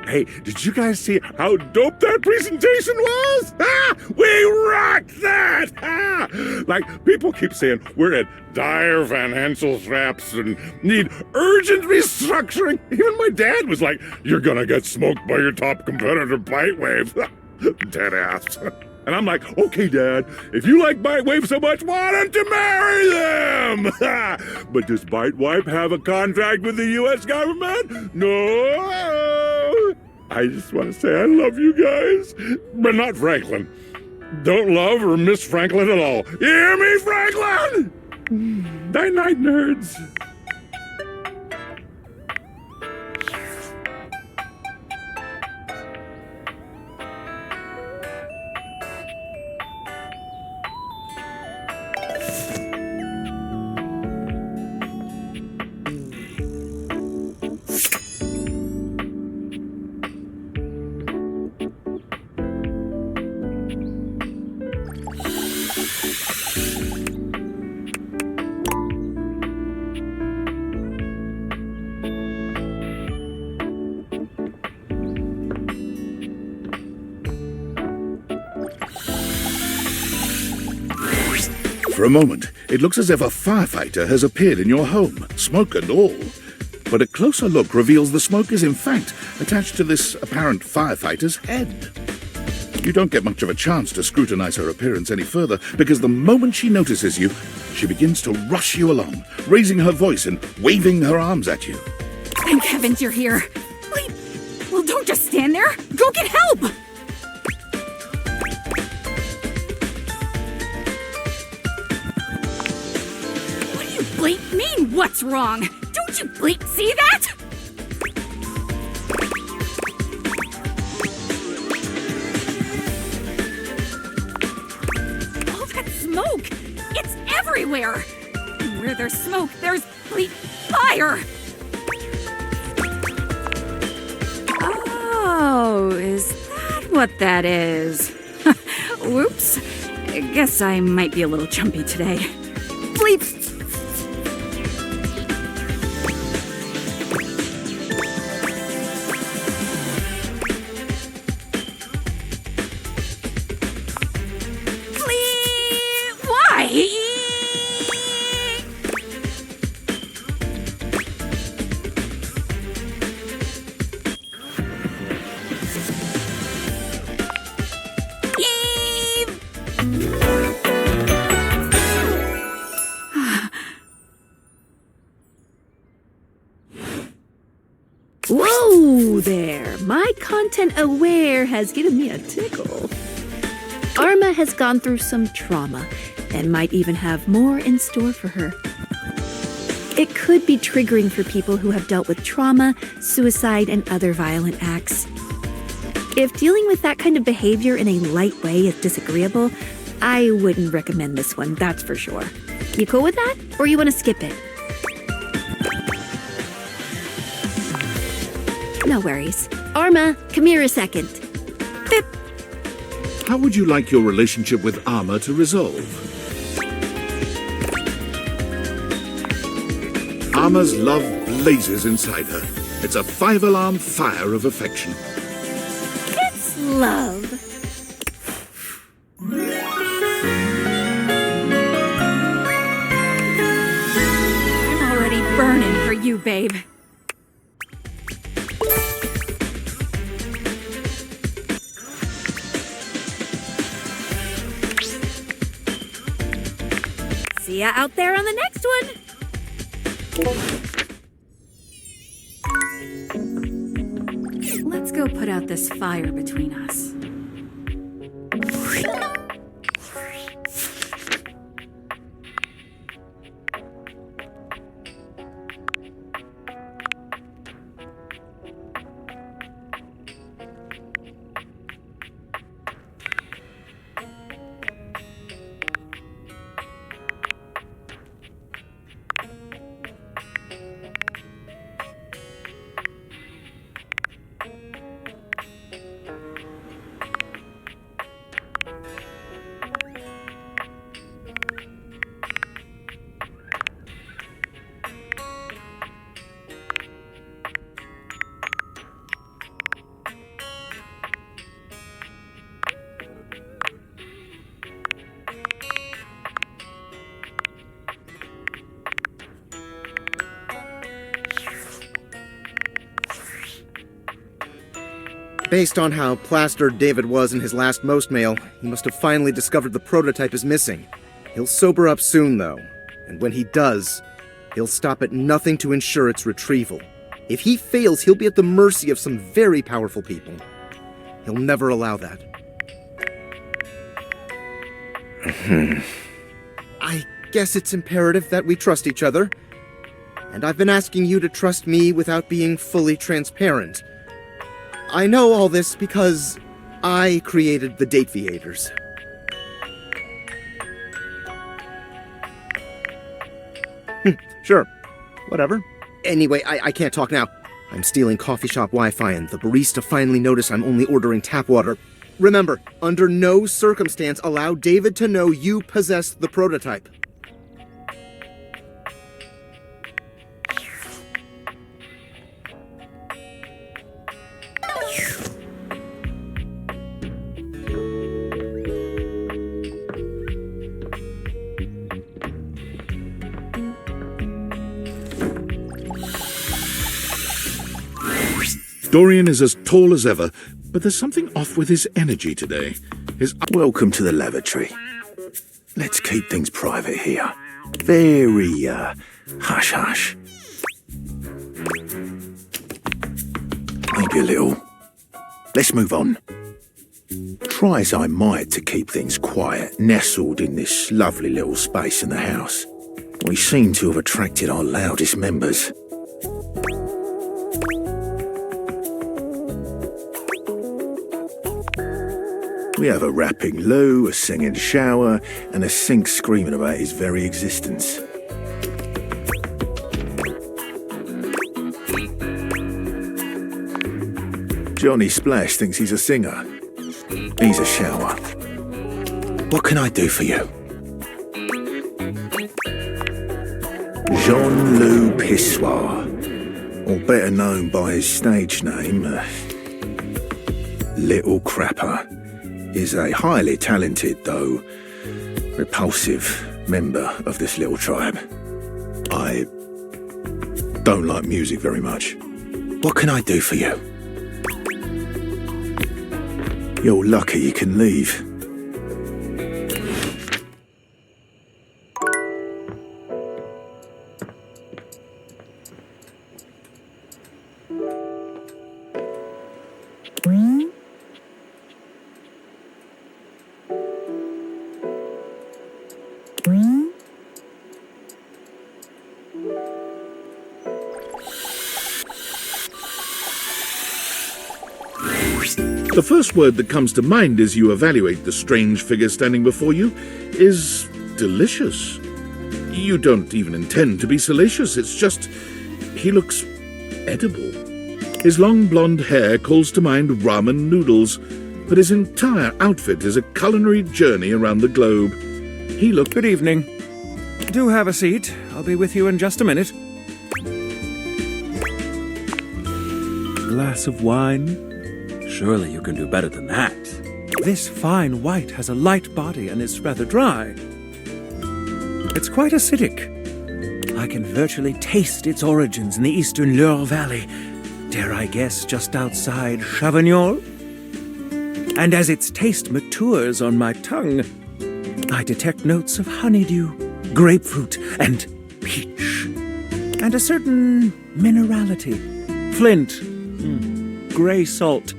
Hey, did you guys see how dope that presentation was? We rocked that! Like, people keep saying we're at dire financial straps and need urgent restructuring. Even my dad was like, you're gonna get smoked by your top competitor, Bitewave. Dead ass. And I'm like, okay, Dad, if you like Bitewave so much, why don't you marry them? But does Bitewave have a contract with the U.S. government? No. I just want to say I love you guys, but not Franklin. Don't love or miss Franklin at all. You hear me, Franklin? Night-night, nerds. For a moment, it looks as if a firefighter has appeared in your home, smoke and all. But a closer look reveals the smoke is in fact attached to this apparent firefighter's head. You don't get much of a chance to scrutinize her appearance any further, because the moment she notices you, she begins to rush you along, raising her voice and waving her arms at you. Thank heavens you're here. Wait, well, don't just stand there. Go get help! What do you bleep mean, what's wrong? Don't you bleep see that? All that smoke! It's everywhere! And where there's smoke, there's bleep fire! Oh, is that what that is? Whoops. I guess I might be a little jumpy today. Bleep! Bleep! Why? Whoa there! My content aware has given me a tickle. Arma has gone through some trauma and might even have more in store for her. It could be triggering for people who have dealt with trauma, suicide, and other violent acts. If dealing with that kind of behavior in a light way is disagreeable, I wouldn't recommend this one, that's for sure. You cool with that? Or you want to skip it? No worries. Arma, come here a second. Bip. How would you like your relationship with Arma to resolve? Arma's love blazes inside her. It's a 5-alarm fire of affection. It's love. I'm already burning for you, babe. See ya out there on the next one. Let's go put out this fire between us. Based on how plastered David was in his last most mail, he must have finally discovered the prototype is missing. He'll sober up soon, though, and when he does, he'll stop at nothing to ensure its retrieval. If he fails, he'll be at the mercy of some very powerful people. He'll never allow that. I guess it's imperative that we trust each other, and I've been asking you to trust me without being fully transparent. I know all this because I created the Dateviators. Sure. Whatever. Anyway, I can't talk now. I'm stealing coffee shop Wi-Fi and the barista finally noticed I'm only ordering tap water. Remember, under no circumstance allow David to know you possess the prototype. Dorian is as tall as ever, but there's something off with his energy today. Welcome to the lavatory. Let's keep things private here. Very, hush-hush. Maybe a little. Let's move on. Try as I might to keep things quiet, nestled in this lovely little space in the house, we seem to have attracted our loudest members. We have a rapping Lou, a singing Shower, and a sink screaming about his very existence. Johnny Splash thinks he's a singer. He's a Shower. What can I do for you? Jean-Loup Pissoir, or better known by his stage name, Little Crapper, is a highly talented, though repulsive, member of this little tribe. I don't like music very much. What can I do for you? You're lucky you can leave. The first word that comes to mind as you evaluate the strange figure standing before you is delicious. You don't even intend to be salacious, it's just he looks edible. His long blonde hair calls to mind ramen noodles, but his entire outfit is a culinary journey around the globe. He looks... Good evening. Do have a seat. I'll be with you in just a minute. Glass of wine? Surely you can do better than that. This fine white has a light body and is rather dry. It's quite acidic. I can virtually taste its origins in the eastern Loire Valley. Dare I guess just outside Chavignon? And as its taste matures on my tongue, I detect notes of honeydew, grapefruit, and peach. And a certain minerality. Flint, grey salt.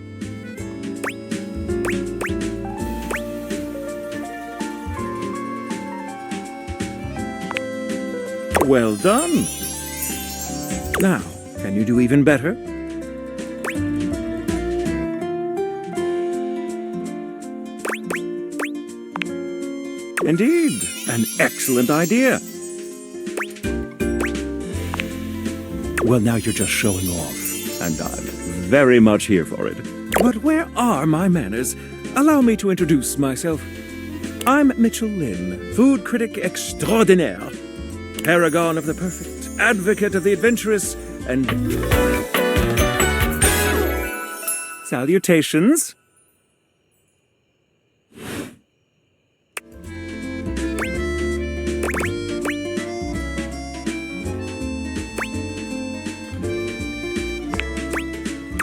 Well done. Now, can you do even better? Indeed, an excellent idea. Well, now you're just showing off, and I'm very much here for it. But where are my manners? Allow me to introduce myself. I'm Mitchell Lynn, food critic extraordinaire, paragon of the perfect, advocate of the adventurous, and... Salutations.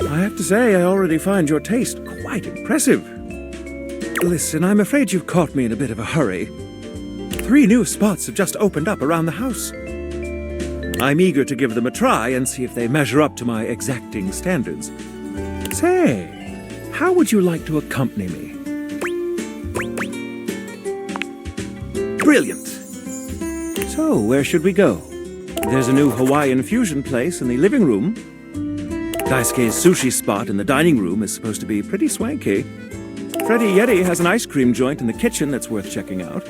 I have have to say, I already find your taste quite impressive. Listen, I'm afraid you've caught me in a bit of a hurry. 3 new spots have just opened up around the house. I'm eager to give them a try and see if they measure up to my exacting standards. Say, how would you like to accompany me? Brilliant! So, where should we go? There's a new Hawaiian fusion place in the living room. Daisuke's sushi spot in the dining room is supposed to be pretty swanky. Freddy Yeti has an ice cream joint in the kitchen that's worth checking out.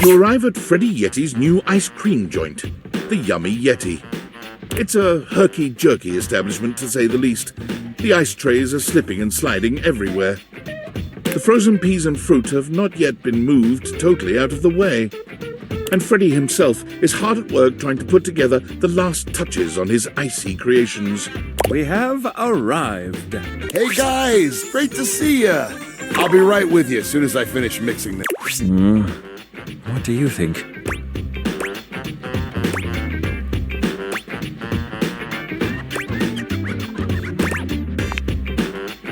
You arrive at Freddy Yeti's new ice cream joint, the Yummy Yeti. It's a herky-jerky establishment, to say the least. The ice trays are slipping and sliding everywhere. The frozen peas and fruit have not yet been moved totally out of the way. And Freddy himself is hard at work trying to put together the last touches on his icy creations. We have arrived. Hey guys, great to see ya. I'll be right with you as soon as I finish mixing this. What do you think?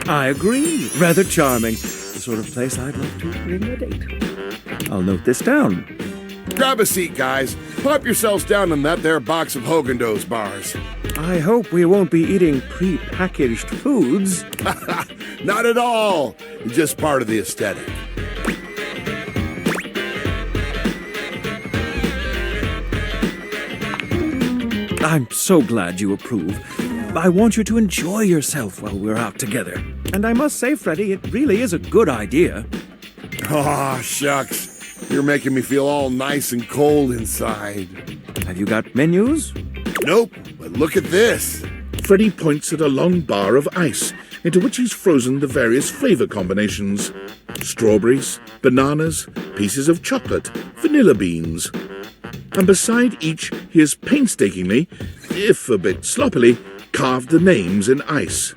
I agree. Rather charming. The sort of place I'd love to bring a date. I'll note this down. Grab a seat, guys. Plop yourselves down on that there box of Haagen-Dazs bars. I hope we won't be eating pre-packaged foods. Not at all. It's just part of the aesthetic. I'm so glad you approve. I want you to enjoy yourself while we're out together. And I must say, Freddy, it really is a good idea. Aw, shucks. You're making me feel all nice and cold inside. Have you got menus? Nope, but look at this. Freddy points at a long bar of ice, into which he's frozen the various flavor combinations. Strawberries, bananas, pieces of chocolate, vanilla beans. And beside each, he has painstakingly, if a bit sloppily, carved the names in ice.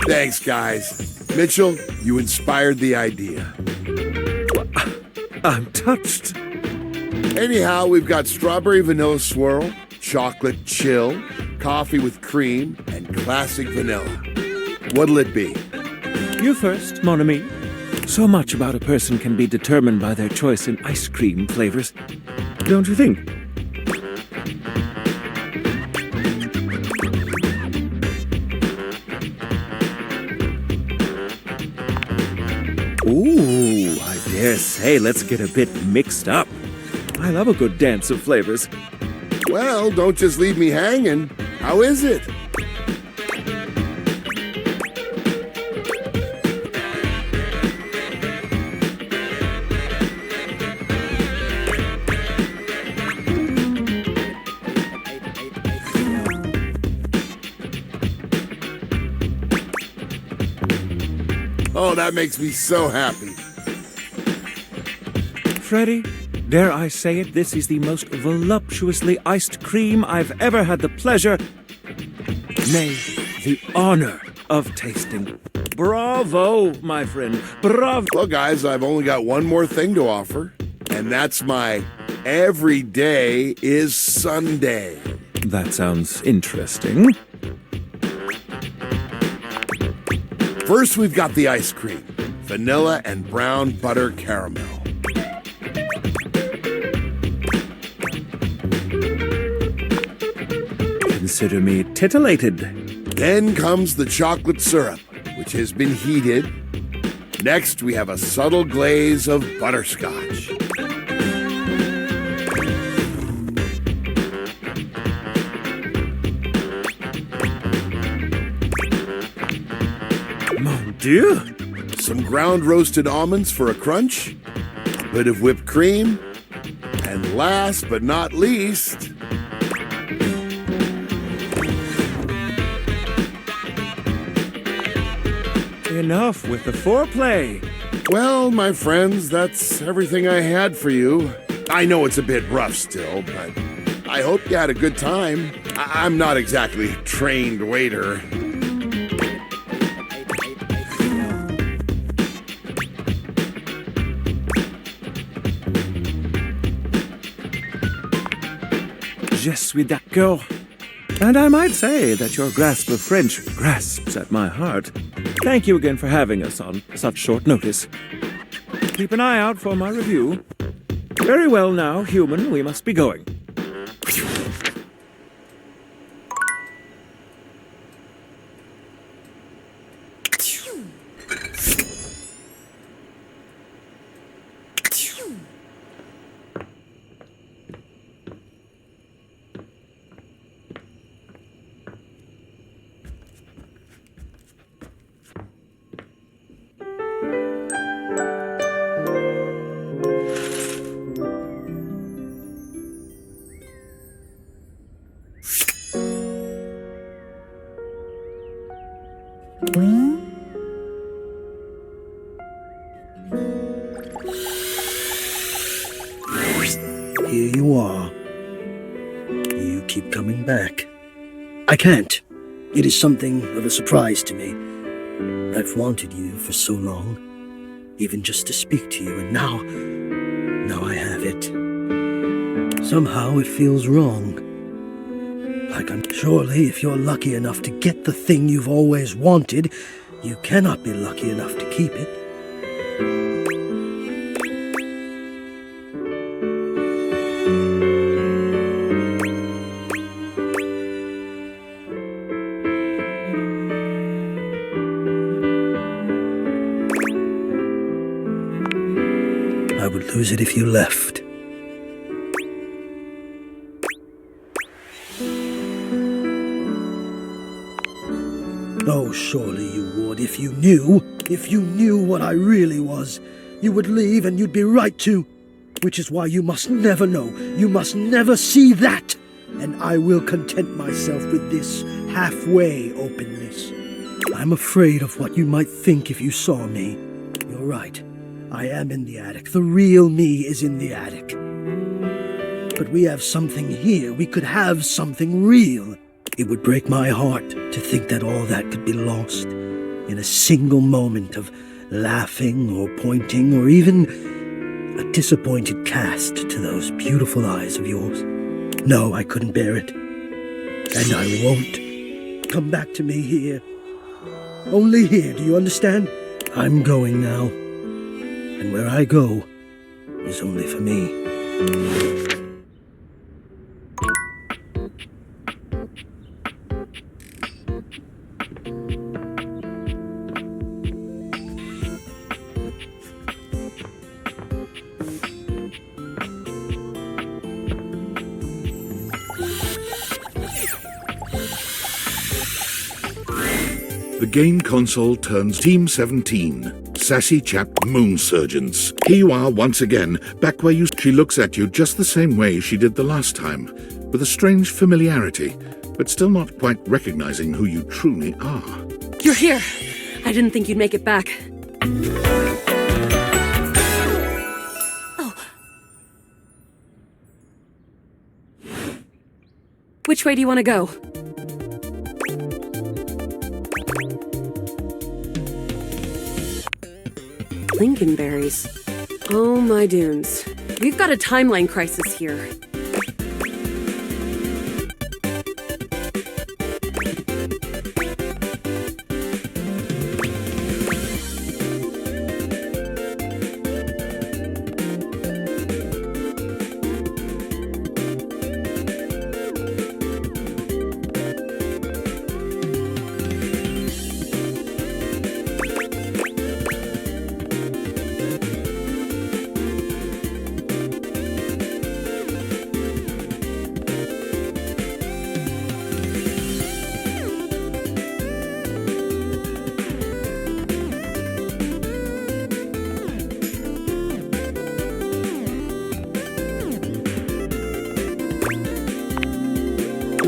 Thanks, guys. Mitchell, you inspired the idea. I'm touched. Anyhow, we've got strawberry vanilla swirl, chocolate chill, coffee with cream, and classic vanilla. What'll it be? You first, mon ami. So much about a person can be determined by their choice in ice cream flavors. Don't you think? Ooh, I dare say let's get a bit mixed up. I love a good dance of flavors. Well, don't just leave me hanging. How is it? Oh, that makes me so happy. Freddy, dare I say it, this is the most voluptuously iced cream I've ever had the pleasure, nay, the honor of tasting. Bravo, my friend, bravo. Well, guys, I've only got one more thing to offer, and that's my every day is Sunday. That sounds interesting. First, we've got the ice cream, vanilla and brown butter caramel. Consider me titillated. Then comes the chocolate syrup, which has been heated. Next, we have a subtle glaze of butterscotch. Mon Dieu! Some ground roasted almonds for a crunch, a bit of whipped cream, and last but not least, Enough with the foreplay. well, my friends, that's everything I had for you. I know it's a bit rough still, but I hope you had a good time. I'm not exactly a trained waiter. Je suis d'accord. And I might say that your grasp of French grasps at my heart. Thank you again for having us on such short notice. Keep an eye out for my review. Very well now, human, we must be going. Here you are. You keep coming back. I can't. It is something of a surprise to me. I've wanted you for so long, even just to speak to you, and now I have it. Somehow it feels wrong. Like surely if you're lucky enough to get the thing you've always wanted, you cannot be lucky enough to keep it. I would lose it if you left. Oh, surely you would. If you knew what I really was, you would leave and you'd be right to. Which is why you must never know. You must never see that. And I will content myself with this halfway openness. I'm afraid of what you might think if you saw me. You're right. I am in the attic. The real me is in the attic. But we have something here. We could have something real. It would break my heart to think that all that could be lost in a single moment of laughing or pointing or even a disappointed cast to those beautiful eyes of yours. No, I couldn't bear it. And I won't. Come back to me here. Only here, do you understand? I'm going now. And where I go is only for me. The game console turns Team 17, Sassy Chap Moon Surgeons. Here you are once again, back where she looks at you just the same way she did the last time, with a strange familiarity, but still not quite recognizing who you truly are. You're here! I didn't think you'd make it back. Oh. Which way do you want to go? Lincolnberries. Oh my dunes. We've got a timeline crisis here.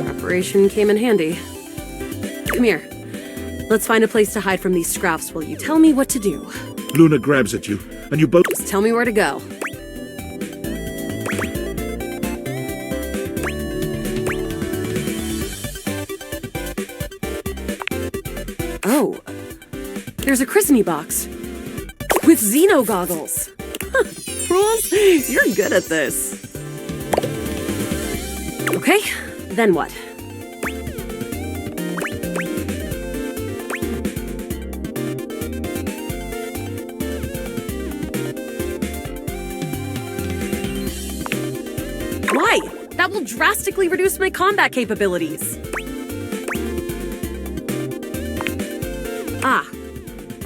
Preparation came in handy. Come here. Let's find a place to hide from these scraps while you tell me what to do. Luna grabs at you, and you both... Just tell me where to go. Oh. There's a christening box. With Xeno goggles. Rules? You're good at this. Okay, then what? Why? That will drastically reduce my combat capabilities. Ah,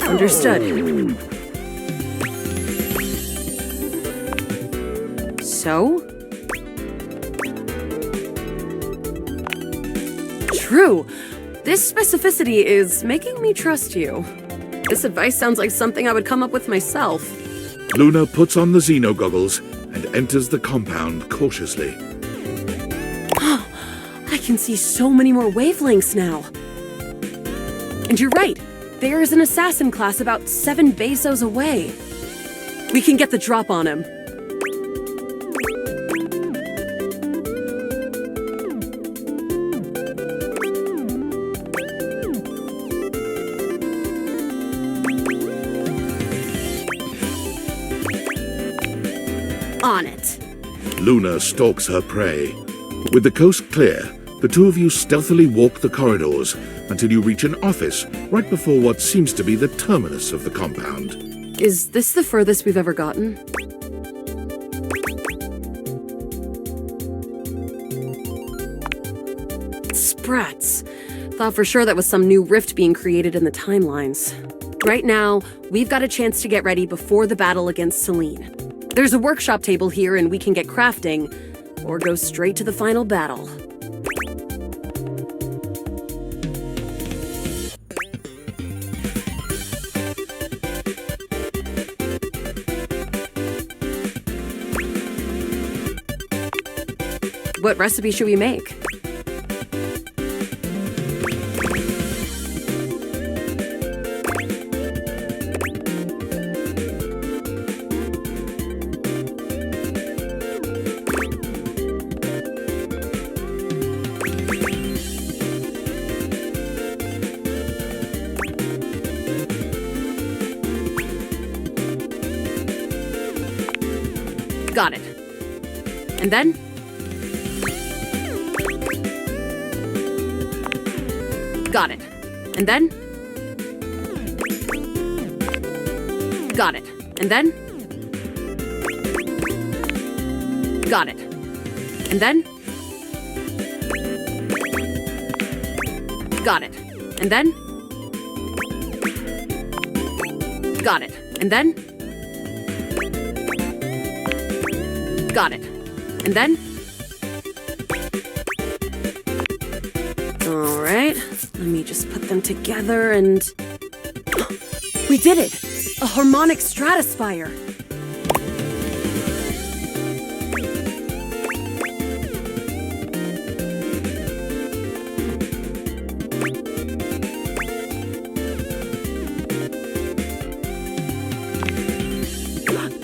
understood. So? True. This specificity is making me trust you. This advice sounds like something I would come up with myself. Luna puts on the Xeno goggles and enters the compound cautiously. I can see so many more wavelengths now. And you're right. There is an assassin class about 7 bezos away. We can get the drop on him. On it. Luna stalks her prey. With the coast clear, the two of you stealthily walk the corridors until you reach an office right before what seems to be the terminus of the compound. Is this the furthest we've ever gotten? Sprats. Thought for sure that was some new rift being created in the timelines. Right now, we've got a chance to get ready before the battle against Selene. There's a workshop table here and we can get crafting, or go straight to the final battle. What recipe should we make? Got it. And then? Got it. And then? Got it. And then? Got it. And then? Got it. And then? Got it. And then? Got it. And then? All right. Let me just put them together and... We did it! A harmonic stratospire!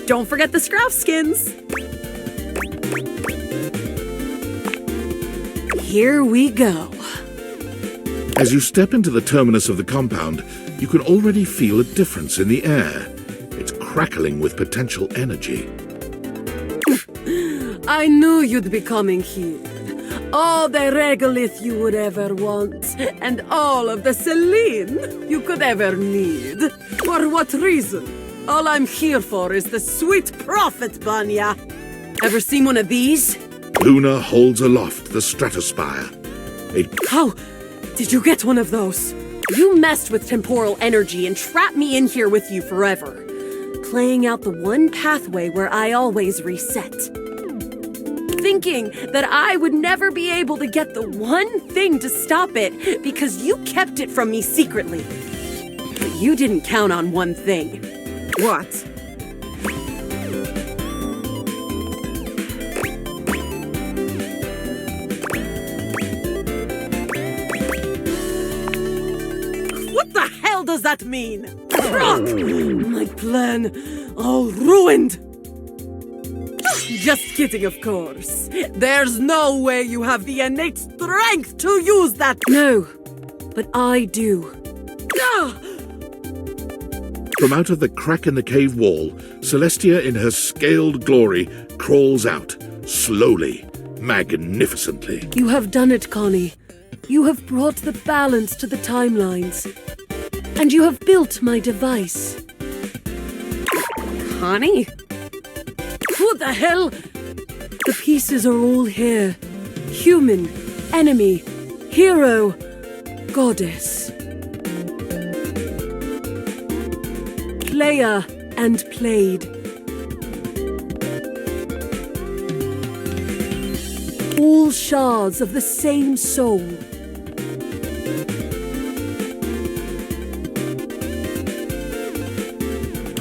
Don't forget the Scrouf skins! Here we go. As you step into the terminus of the compound, you can already feel a difference in the air. It's crackling with potential energy. I knew you'd be coming here. All the regolith you would ever want, and all of the Selene you could ever need. For what reason? All I'm here for is the sweet profit, Banya. Ever seen one of these? Luna holds aloft the stratospire. How did you get one of those? You messed with temporal energy and trapped me in here with you forever, playing out the one pathway where I always reset. Thinking that I would never be able to get the one thing to stop it because you kept it from me secretly. But you didn't count on one thing. What? What the hell does that mean? Rock! My plan all ruined! Just kidding, of course. There's no way you have the innate strength to use that. No, but I do. Ah! From out of the crack in the cave wall, Celestia in her scaled glory crawls out, slowly, magnificently. You have done it, Connie. You have brought the balance to the timelines. And you have built my device. Connie? Who the hell? The pieces are all here. Human, enemy, hero, goddess. Player and played. All shards of the same soul.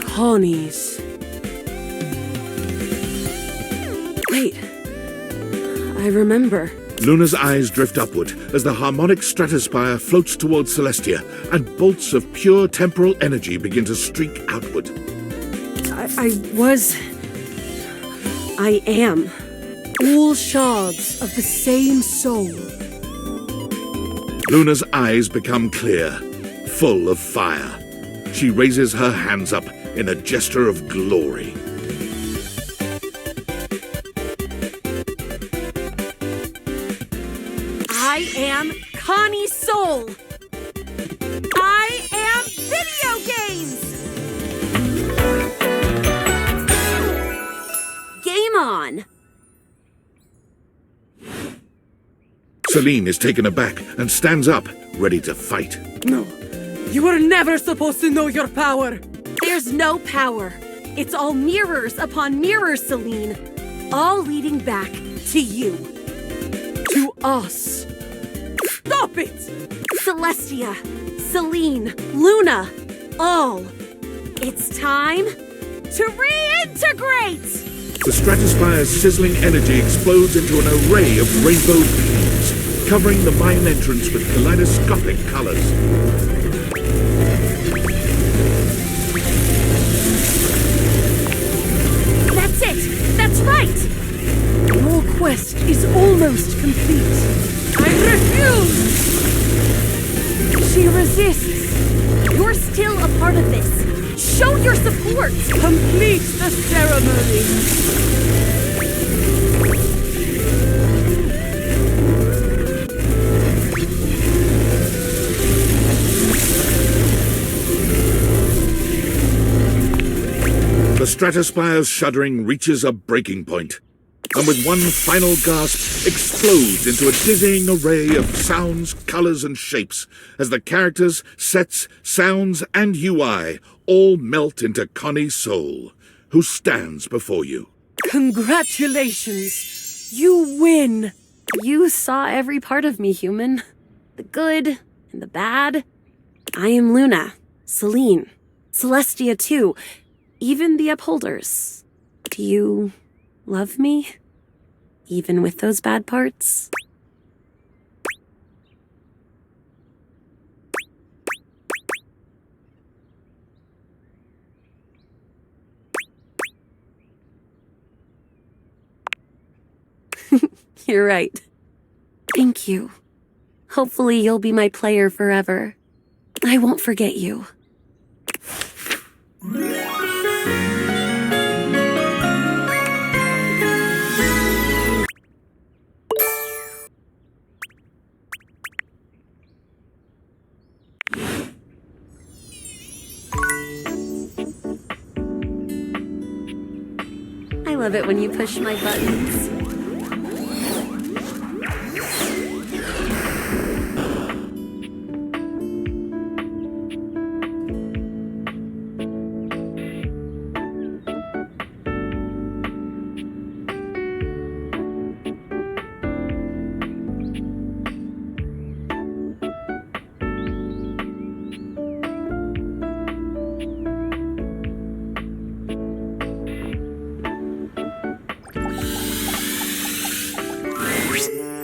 Connie's. Wait. I remember. Luna's eyes drift upward as the harmonic stratospire floats towards Celestia, and bolts of pure temporal energy begin to streak outward. I am. All shards of the same soul. Luna's eyes become clear, full of fire. She raises her hands up in a gesture of glory. I am Connie Soul. I am video games. Game on. Celine is taken aback and stands up, ready to fight. No, you were never supposed to know your power. There's no power. It's all mirrors upon mirrors, Celine. All leading back to you. To us. Stop it! Celestia, Celine, Luna, all. It's time to reintegrate! The stratospire's sizzling energy explodes into an array of rainbow beams, covering the mine entrance with kaleidoscopic colors. That's it! That's right! Your quest is almost complete. I refuse! She resists. You're still a part of this. Show your support! Complete the ceremony! The stratospire's shuddering reaches a breaking point, and with one final gasp explodes into a dizzying array of sounds, colors, and shapes as the characters, sets, sounds, and UI all melt into Connie Soul, who stands before you. Congratulations! You win! You saw every part of me, human. The good and the bad. I am Luna, Celine, Celestia too, even the Upholders. Do you love me? Even with those bad parts? You're right. Thank you. Hopefully you'll be my player forever. I won't forget you. I love it when you push my buttons.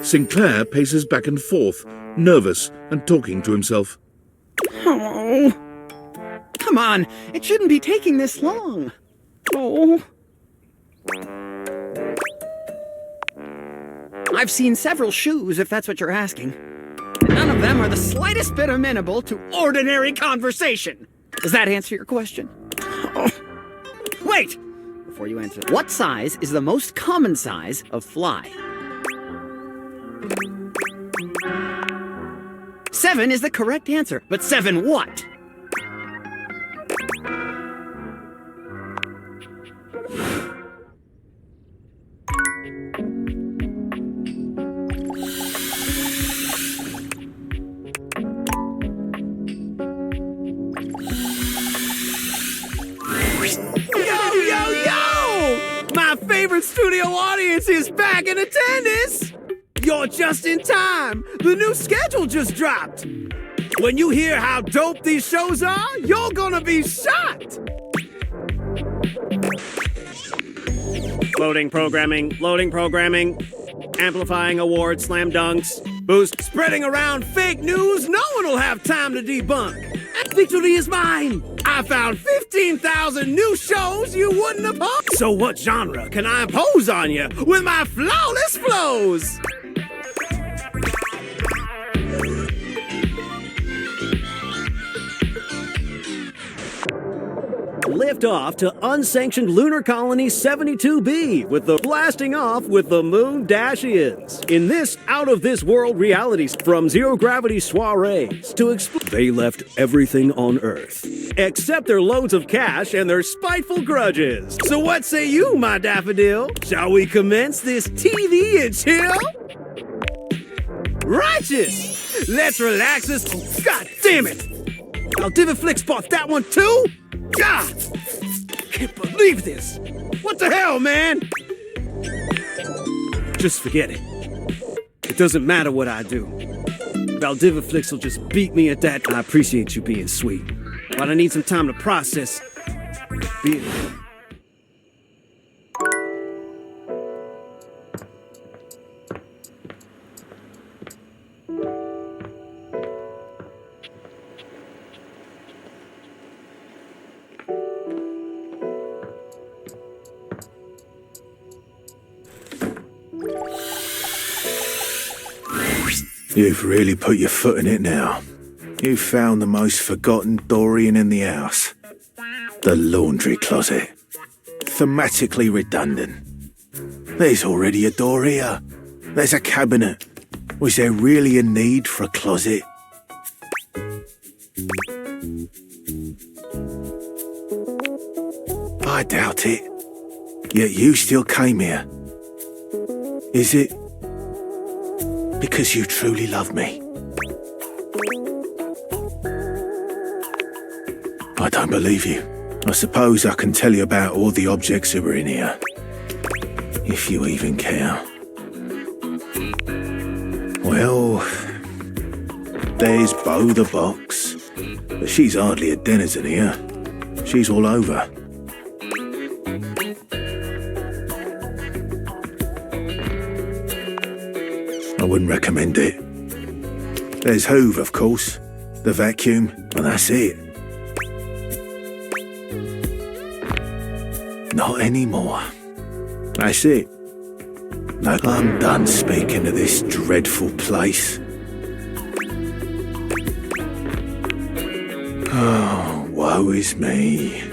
Sinclair paces back and forth, nervous and talking to himself. Oh, come on. It shouldn't be taking this long. Oh. I've seen several shoes, if that's what you're asking. And none of them are the slightest bit amenable to ordinary conversation. Does that answer your question? Oh. Wait! Before you answer, what size is the most common size of fly? 7 is the correct answer, but 7 what? My favorite studio audience is back in attendance! You're just in time! The new schedule just dropped! When you hear how dope these shows are, you're gonna be shocked! Loading programming, amplifying awards, slam dunks, boost, spreading around fake news no one will have time to debunk. Victory is mine! I found 15,000 new shows you wouldn't oppose! So what genre can I impose on you with my flawless flows? Lift off to unsanctioned lunar colony 72B with the blasting off with the moon dash-ins. In this out-of-this-world reality from zero-gravity soirees to they left everything on Earth, except their loads of cash and their spiteful grudges. So what say you, my daffodil? Shall we commence this TV and chill? Righteous! Let's relax this. God damn it! Aldiviflix bought that one too? God! Can't believe this! What the hell, man? Just forget it. It doesn't matter what I do. Valdiviflix will just beat me at that. I appreciate you being sweet, but I need some time to process being... You've really put your foot in it now. You've found the most forgotten Dorian in the house. The laundry closet. Thematically redundant. There's already a door here. There's a cabinet. Was there really a need for a closet? I doubt it. Yet you still came here. Is it because you truly love me? I don't believe you. I suppose I can tell you about all the objects that were in here. If you even care. Well, there's Bo the Box. But she's hardly a denizen here. She's all over. I wouldn't recommend it. There's Hoove, of course. The vacuum, and that's it. Not anymore. That's it. No, I'm done speaking of this dreadful place. Oh, woe is me.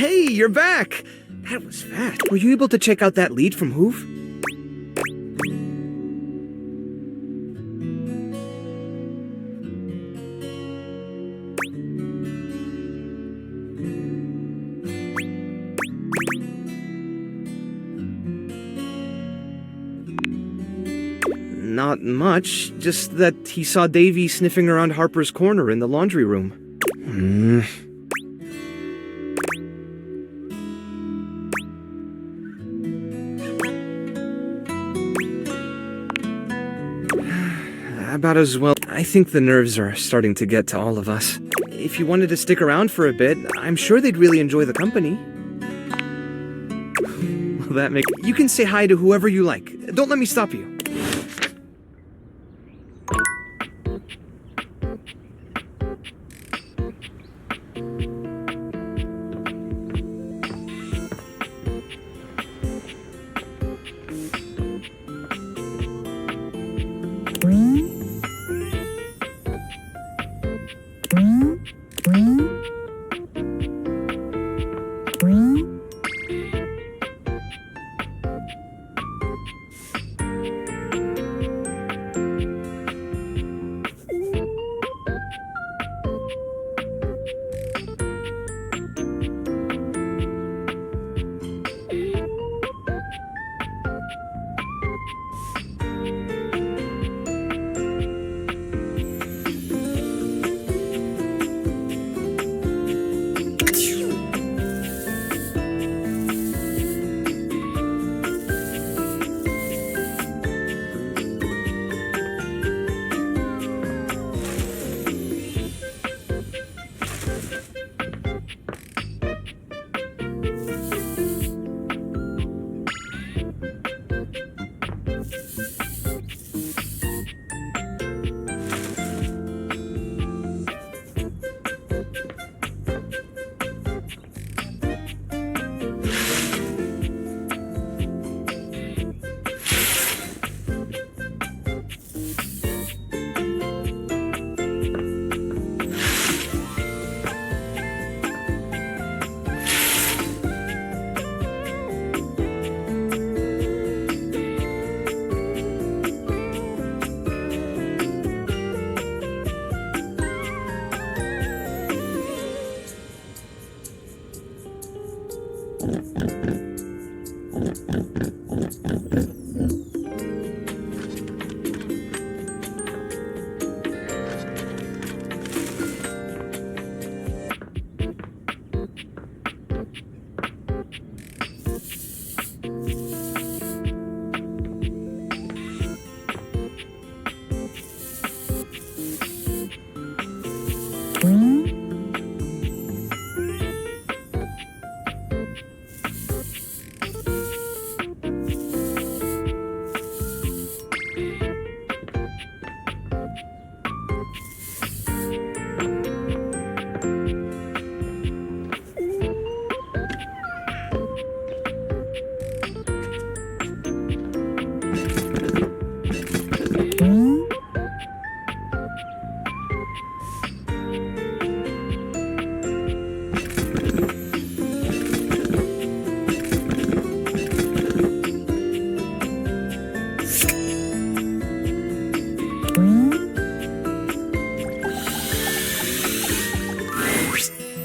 Hey, you're back! That was fast. Were you able to check out that lead from Hoof? Not much, just that he saw Davy sniffing around Harper's corner in the laundry room. About as well. I think the nerves are starting to get to all of us. If you wanted to stick around for a bit, I'm sure they'd really enjoy the company. Well, that makes... You can say hi to whoever you like. Don't let me stop you.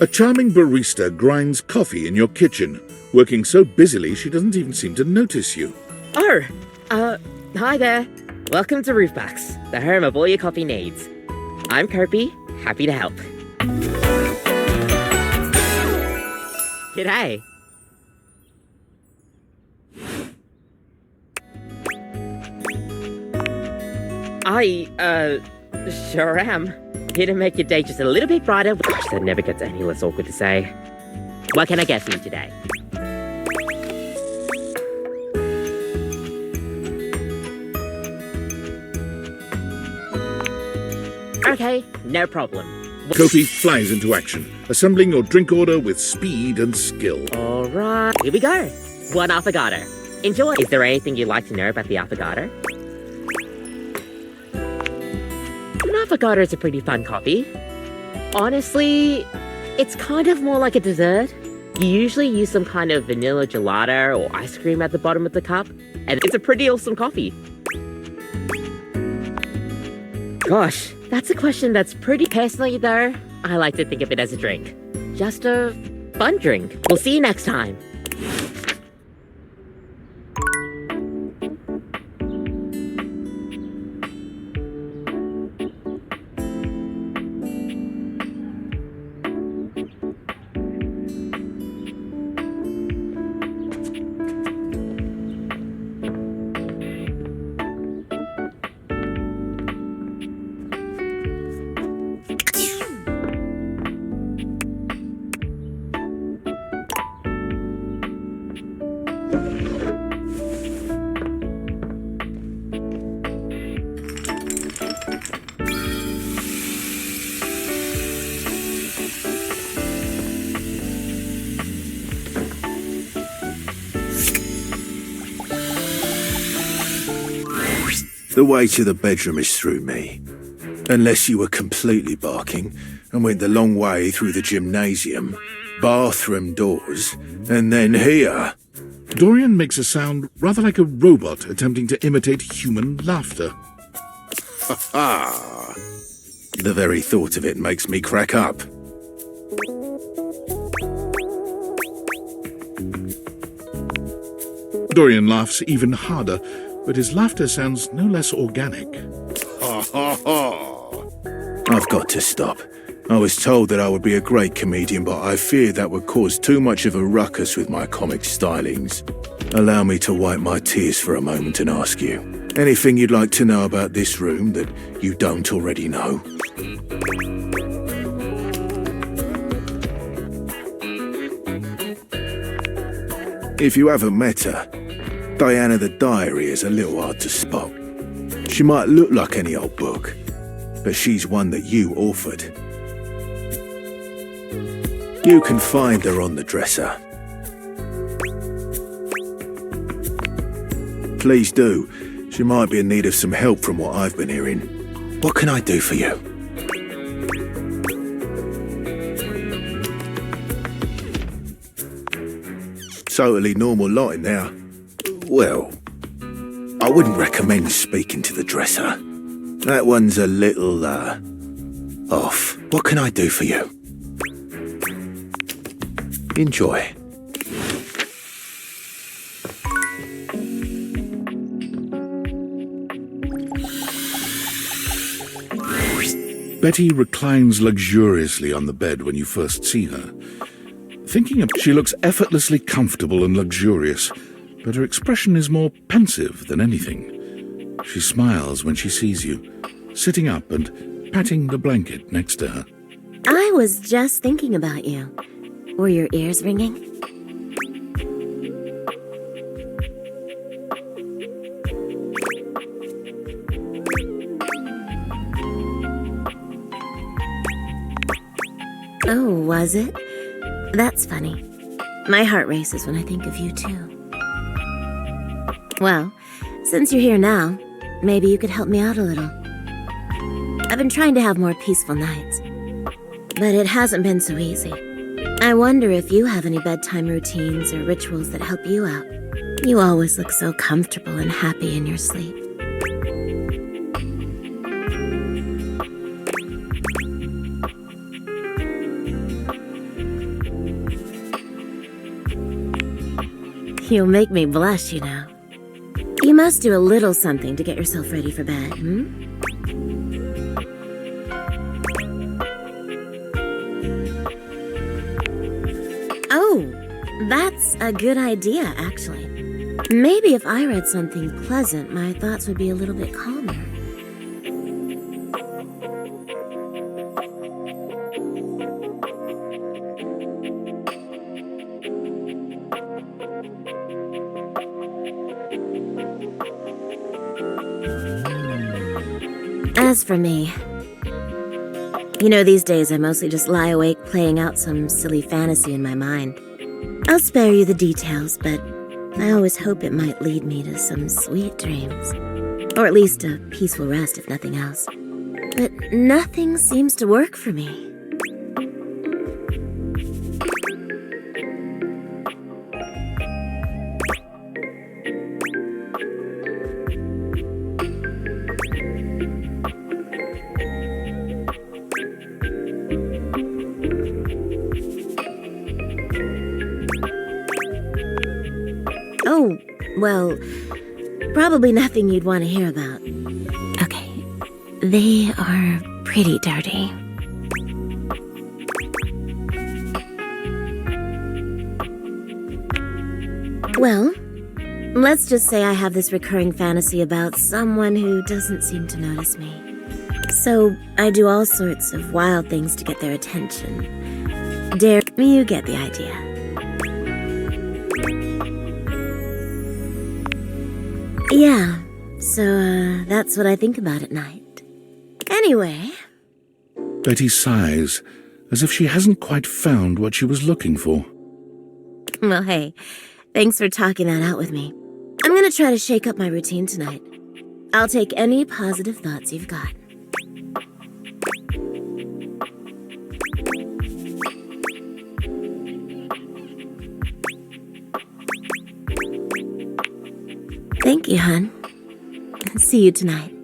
A charming barista grinds coffee in your kitchen, working so busily she doesn't even seem to notice you. Hi there. Welcome to Roofbox, the home of all your coffee needs. I'm Kirby, happy to help. G'day. I sure am. Here to make your day just a little bit brighter, which that never gets any less awkward to say. What can I get for you today? Okay, no problem. Kofi flies into action, assembling your drink order with speed and skill. Alright, here we go. One affogato. Enjoy. Is there anything you'd like to know about the affogato? An affogato is a pretty fun coffee. Honestly, it's kind of more like a dessert. You usually use some kind of vanilla gelato or ice cream at the bottom of the cup, and it's a pretty awesome coffee. Gosh, that's a question that's pretty personally though. I like to think of it as a drink. Just a fun drink. We'll see you next time. The way to the bedroom is through me. Unless you were completely barking and went the long way through the gymnasium, bathroom doors, and then here. Dorian makes a sound rather like a robot attempting to imitate human laughter. Ha ha! The very thought of it makes me crack up. Dorian laughs even harder, but his laughter sounds no less organic. Ha ha ha! I've got to stop. I was told that I would be a great comedian, but I fear that would cause too much of a ruckus with my comic stylings. Allow me to wipe my tears for a moment and ask you, anything you'd like to know about this room that you don't already know? If you haven't met her, Diana the Diary is a little hard to spot. She might look like any old book, but she's one that you authored. You can find her on the dresser. Please do. She might be in need of some help from what I've been hearing. What can I do for you? Totally normal lot in there. Well, I wouldn't recommend speaking to the dresser. That one's a little, off. What can I do for you? Enjoy. Betty reclines luxuriously on the bed when you first see her. Thinking of she looks effortlessly comfortable and luxurious, but her expression is more pensive than anything. She smiles when she sees you, sitting up and patting the blanket next to her. I was just thinking about you. Were your ears ringing? Oh, was it? That's funny. My heart races when I think of you, too. Well, since you're here now, maybe you could help me out a little. I've been trying to have more peaceful nights, but it hasn't been so easy. I wonder if you have any bedtime routines or rituals that help you out. You always look so comfortable and happy in your sleep. You'll make me blush, you know. You must do a little something to get yourself ready for bed, Oh, that's a good idea, actually. Maybe if I read something pleasant, my thoughts would be a little bit calmer. As for me, you know, these days I mostly just lie awake playing out some silly fantasy in my mind. I'll spare you the details, but I always hope it might lead me to some sweet dreams. Or at least a peaceful rest, if nothing else. But nothing seems to work for me. Well, probably nothing you'd want to hear about. Okay, they are pretty dirty. Well, let's just say I have this recurring fantasy about someone who doesn't seem to notice me. So I do all sorts of wild things to get their attention. Dare me, you get the idea. Yeah, so that's what I think about at night. Anyway. Betty sighs, as if she hasn't quite found what she was looking for. Well, hey, thanks for talking that out with me. I'm gonna try to shake up my routine tonight. I'll take any positive thoughts you've got. Thank you, hon. See you tonight.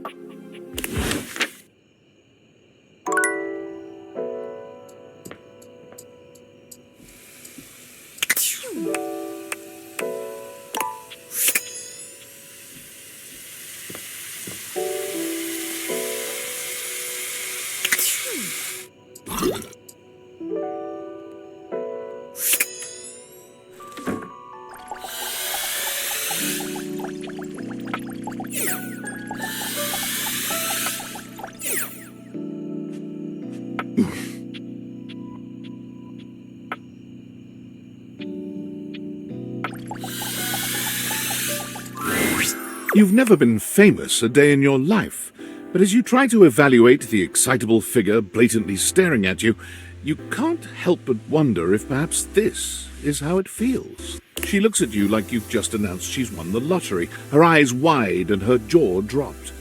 You've never been famous a day in your life, but as you try to evaluate the excitable figure blatantly staring at you, you can't help but wonder if perhaps this is how it feels. She looks at you like you've just announced she's won the lottery, her eyes wide and her jaw dropped.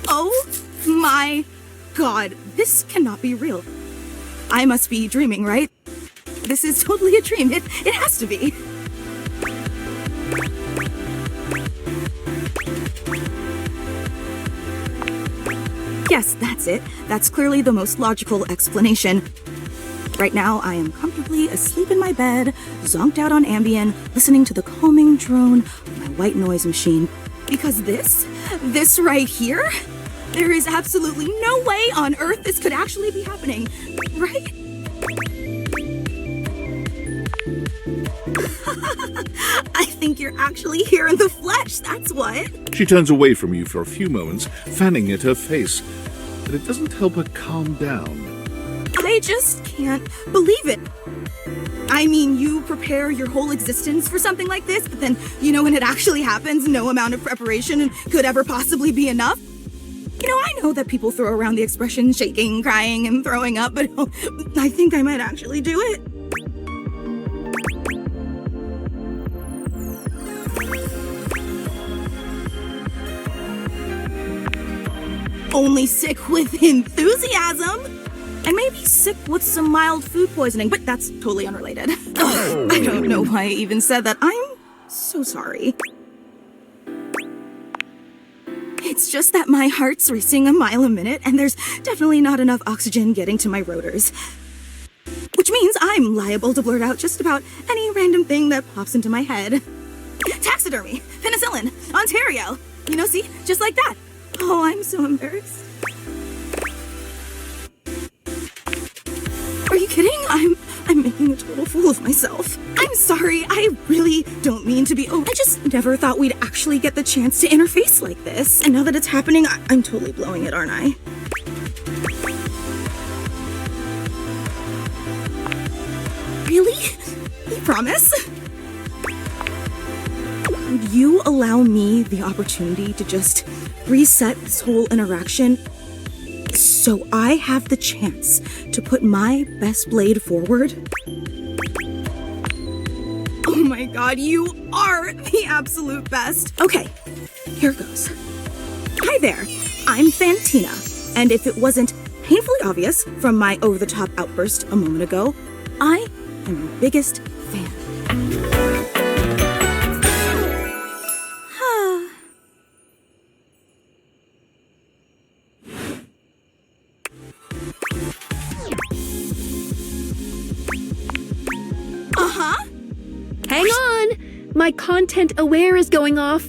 Oh my god, this cannot be real. I must be dreaming, right? This is totally a dream. It has to be. Yes, that's it. That's clearly the most logical explanation. Right now, I am comfortably asleep in my bed, zonked out on Ambien, listening to the calming drone of my white noise machine. Because this right here, there is absolutely no way on earth this could actually be happening, right? I think you're actually here in the flesh, that's what. She turns away from you for a few moments, fanning at her face, but it doesn't help her calm down. I just can't believe it. I mean, you prepare your whole existence for something like this, but then, when it actually happens, no amount of preparation could ever possibly be enough. I know that people throw around the expression shaking, crying, and throwing up, but I think I might actually do it. Only sick with enthusiasm. And maybe sick with some mild food poisoning, but that's totally unrelated. Ugh, I don't know why I even said that. I'm so sorry. It's just that my heart's racing a mile a minute, and there's definitely not enough oxygen getting to my rotors. Which means I'm liable to blurt out just about any random thing that pops into my head. Taxidermy, penicillin, Ontario. See, just like that. Oh, I'm so embarrassed. Are you kidding? I'm making a total fool of myself. I'm sorry, I really don't mean to be. I just never thought we'd actually get the chance to interface like this. And now that it's happening, I'm totally blowing it, aren't I? Really? You promise? Would you allow me the opportunity to just reset this whole interaction so I have the chance to put my best blade forward? Oh my god, you are the absolute best. Okay, here goes. Hi there, I'm Fantina, and if it wasn't painfully obvious from my over-the-top outburst a moment ago, I am your biggest fan. Hang on! My content aware is going off.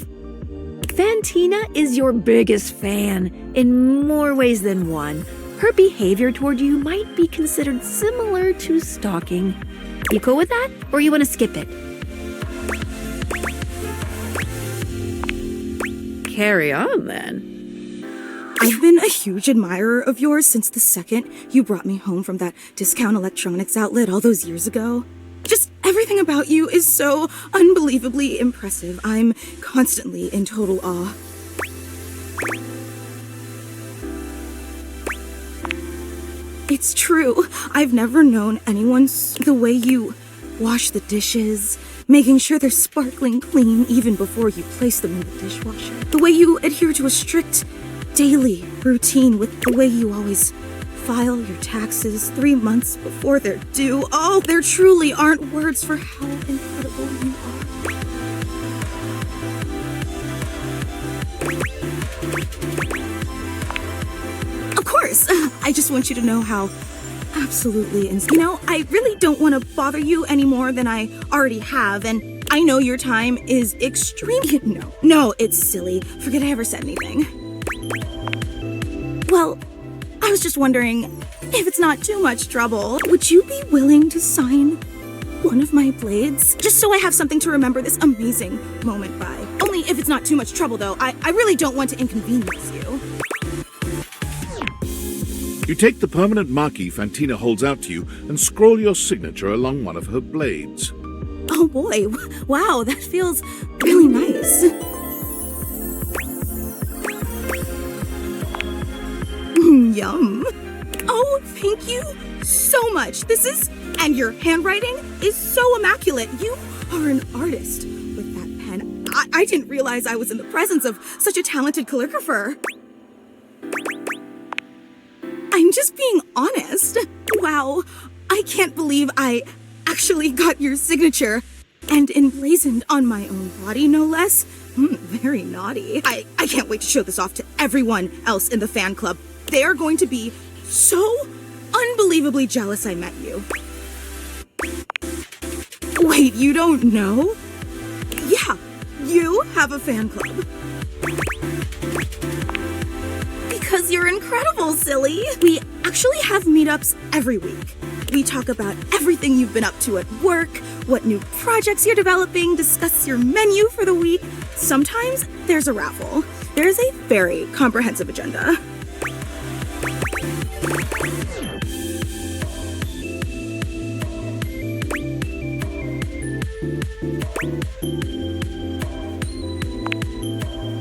Fantina is your biggest fan in more ways than one. Her behavior toward you might be considered similar to stalking. You cool with that? Or you want to skip it? Carry on, then. I've been a huge admirer of yours since the second you brought me home from that discount electronics outlet all those years ago. Just everything about you is so unbelievably impressive. I'm constantly in total awe. It's true. I've never known anyone the way you wash the dishes, making sure they're sparkling clean even before you place them in the dishwasher. The way you adhere to a strict daily routine with the way you always file your taxes 3 months before they're due. Oh, there truly aren't words for how incredible you are. Of course, I just want you to know how absolutely you know, I really don't want to bother you any more than I already have, and I know your time is extremely— No, it's silly. Forget I ever said anything. Well, I was just wondering, if it's not too much trouble, would you be willing to sign one of my blades? Just so I have something to remember this amazing moment by. Only if it's not too much trouble, though. I really don't want to inconvenience you. You take the permanent marquee Fantina holds out to you and scroll your signature along one of her blades. Oh boy, wow, that feels really nice. Yum. Oh, thank you so much. And your handwriting is so immaculate. You are an artist with that pen. I didn't realize I was in the presence of such a talented calligrapher. I'm just being honest. Wow, I can't believe I actually got your signature and emblazoned on my own body, no less. Very naughty. I can't wait to show this off to everyone else in the fan club. They are going to be so unbelievably jealous I met you. Wait, you don't know? Yeah, you have a fan club. Because you're incredible, silly. We actually have meetups every week. We talk about everything you've been up to at work, what new projects you're developing, discuss your menu for the week. Sometimes there's a raffle. There's a very comprehensive agenda.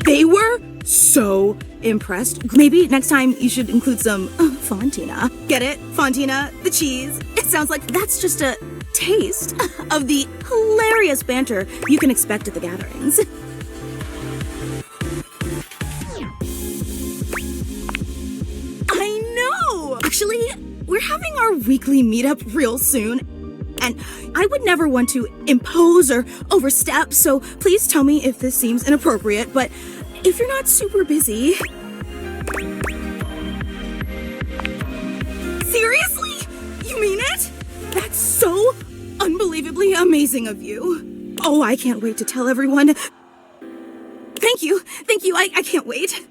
They were so impressed. Maybe next time you should include some Fontina. Get it? Fontina, the cheese. It sounds like that's just a taste of the hilarious banter you can expect at the gatherings. I know! Actually, we're having our weekly meetup real soon. And I would never want to impose or overstep, so please tell me if this seems inappropriate, but if you're not super busy... Seriously? You mean it? That's so unbelievably amazing of you. Oh, I can't wait to tell everyone. Thank you, I can't wait.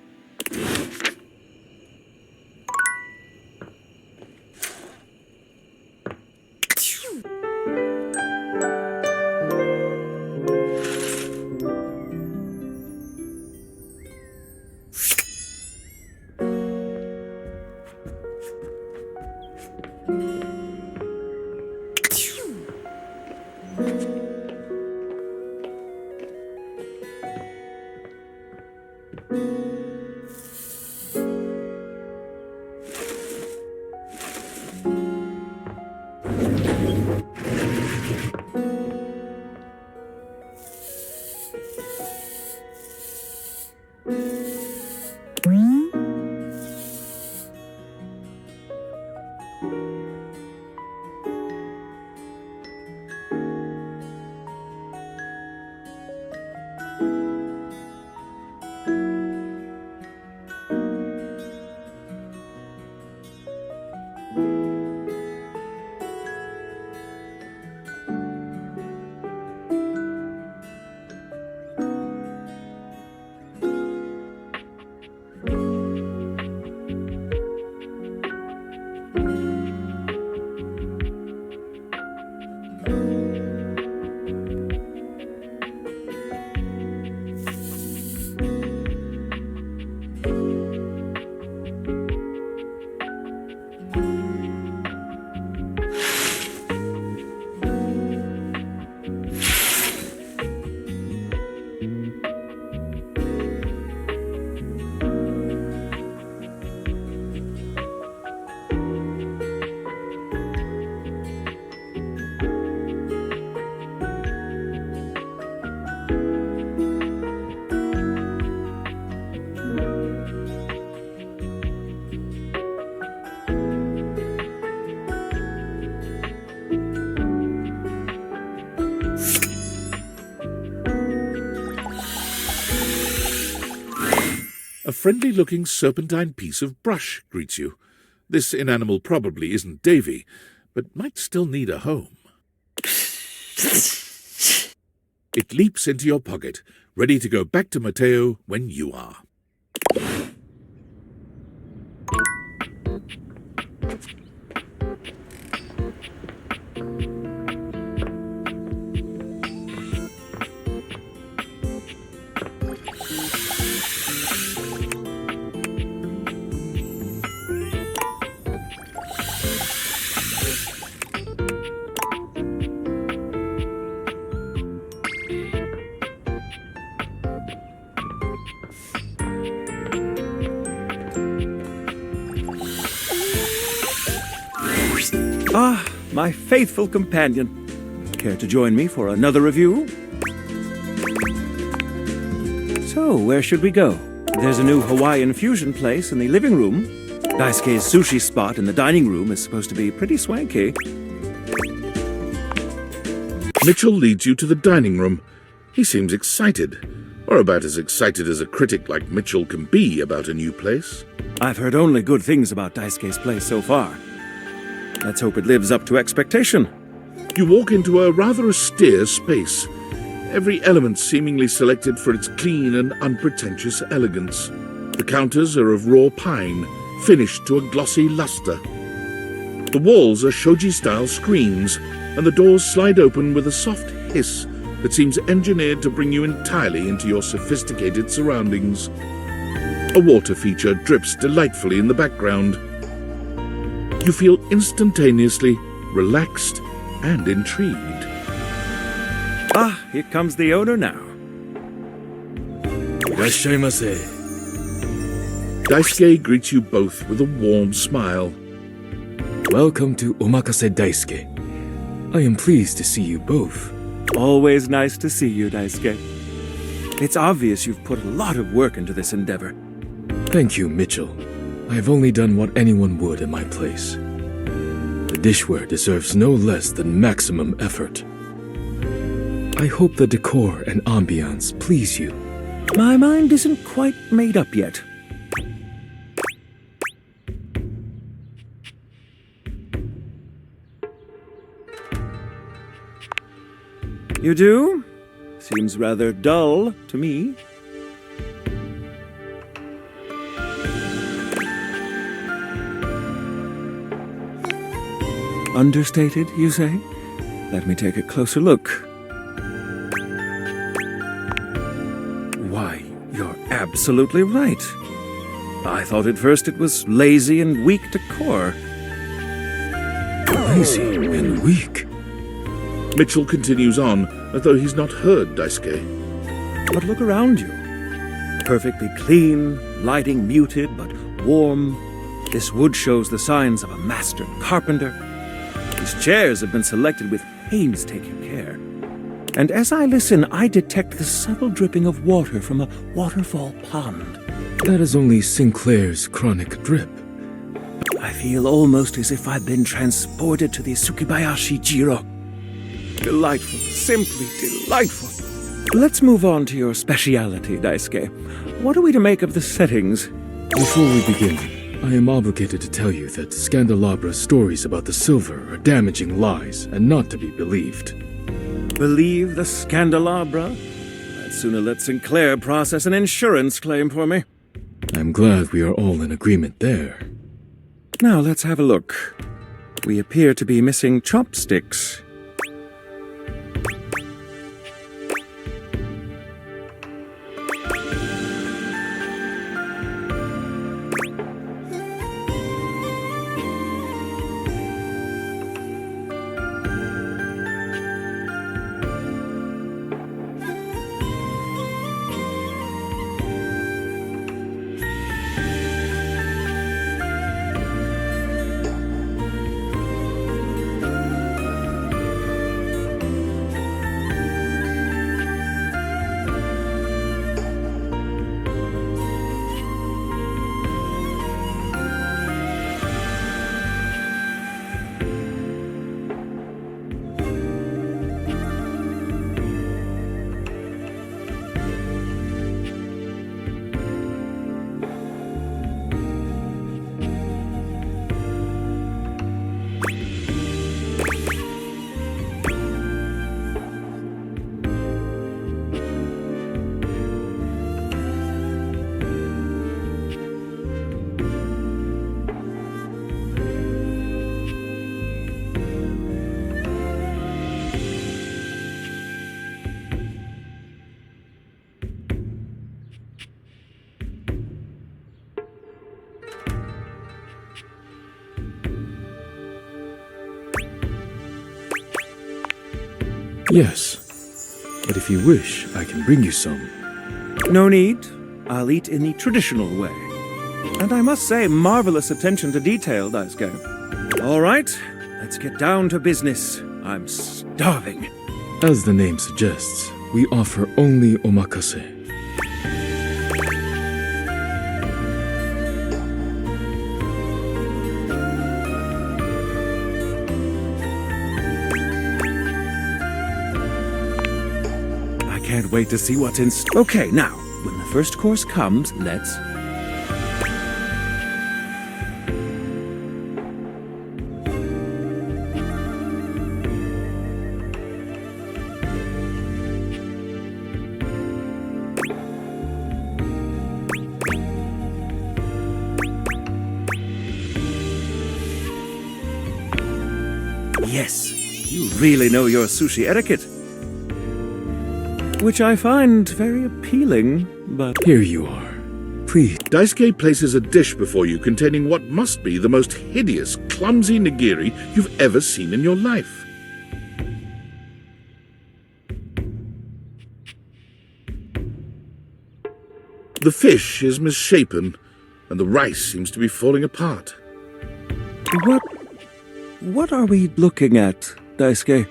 A friendly-looking serpentine piece of brush greets you. This inanimal probably isn't Davy, but might still need a home. It leaps into your pocket, ready to go back to Mateo when you are. Ah, my faithful companion. Care to join me for another review? So, where should we go? There's a new Hawaiian fusion place in the living room. Daisuke's sushi spot in the dining room is supposed to be pretty swanky. Mitchell leads you to the dining room. He seems excited, or about as excited as a critic like Mitchell can be about a new place. I've heard only good things about Daisuke's place so far. Let's hope it lives up to expectation. You walk into a rather austere space, every element seemingly selected for its clean and unpretentious elegance. The counters are of raw pine, finished to a glossy luster. The walls are shoji-style screens, and the doors slide open with a soft hiss that seems engineered to bring you entirely into your sophisticated surroundings. A water feature drips delightfully in the background. You feel instantaneously relaxed and intrigued. Ah, here comes the owner now. Daisuke greets you both with a warm smile. Welcome to Omakase Daisuke. I am pleased to see you both. Always nice to see you, Daisuke. It's obvious you've put a lot of work into this endeavor. Thank you, Mitchell. I have only done what anyone would in my place. The dishware deserves no less than maximum effort. I hope the decor and ambiance please you. My mind isn't quite made up yet. You do? Seems rather dull to me. Understated, you say? Let me take a closer look. Why, you're absolutely right. I thought at first it was lazy and weak decor. Lazy and weak? Mitchell continues on, as though he's not heard Daisuke. But look around you. Perfectly clean, lighting muted but warm. This wood shows the signs of a master carpenter. These chairs have been selected with painstaking care. And as I listen, I detect the subtle dripping of water from a waterfall pond. That is only Sinclair's chronic drip. I feel almost as if I've been transported to the Tsukibayashi Jiro. Delightful, simply delightful. Let's move on to your speciality, Daisuke. What are we to make of the settings? Before we begin, I am obligated to tell you that Scandalabra's stories about the silver are damaging lies and not to be believed. Believe the Scandalabra? I'd sooner let Sinclair process an insurance claim for me. I'm glad we are all in agreement there. Now let's have a look. We appear to be missing chopsticks. Yes. But if you wish, I can bring you some. No need. I'll eat in the traditional way. And I must say, marvelous attention to detail, Daisuke. All right, let's get down to business. I'm starving. As the name suggests, we offer only omakase. I can't wait to see what's in Okay, now, when the first course comes, let's... Yes, you really know your sushi etiquette. Which I find very appealing, but... Here you are. Please. Daisuke places a dish before you containing what must be the most hideous, clumsy nigiri you've ever seen in your life. The fish is misshapen, and the rice seems to be falling apart. What are we looking at, Daisuke?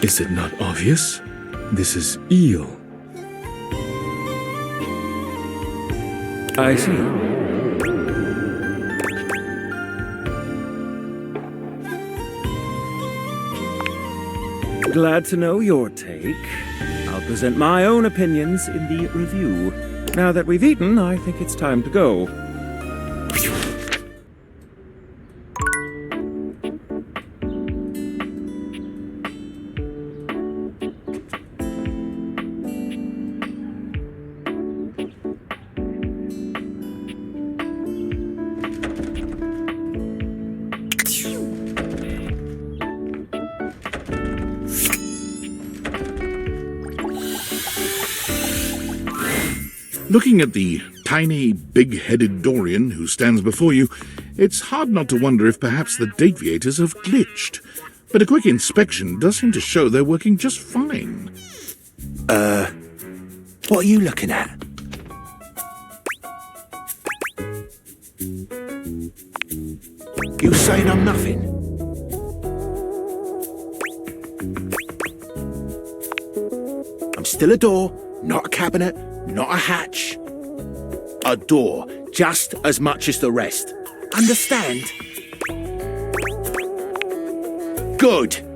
Is it not obvious? This is eel. I see. Glad to know your take. I'll present my own opinions in the review. Now that we've eaten, I think it's time to go. Looking at the tiny, big-headed Dorian who stands before you, it's hard not to wonder if perhaps the Dateviators have glitched. But a quick inspection does seem to show they're working just fine. What are you looking at? You saying I'm nothing? I'm still a door, not a cabinet, not a hatch. A door, just as much as the rest. Understand? Good.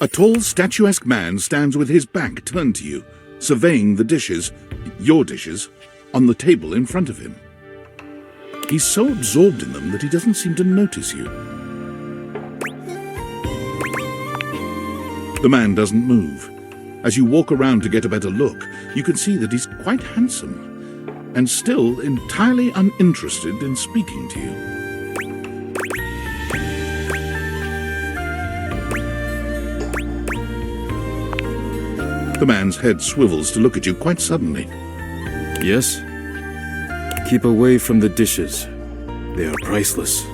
A tall, statuesque man stands with his back turned to you, surveying the dishes, your dishes, on the table in front of him. He's so absorbed in them that he doesn't seem to notice you. The man doesn't move. As you walk around to get a better look, you can see that he's quite handsome, and still entirely uninterested in speaking to you. The man's head swivels to look at you quite suddenly. Yes? Keep away from the dishes. They are priceless.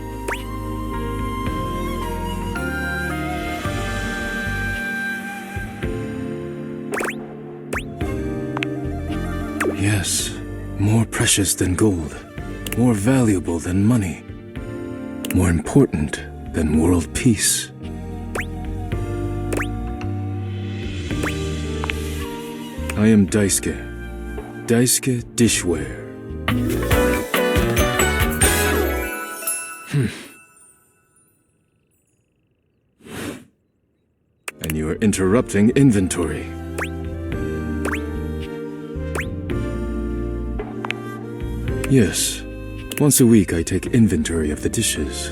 Yes, more precious than gold, more valuable than money, more important than world peace. I am Daisuke. Daisuke Dishware. And you are interrupting inventory. Yes. Once a week I take inventory of the dishes.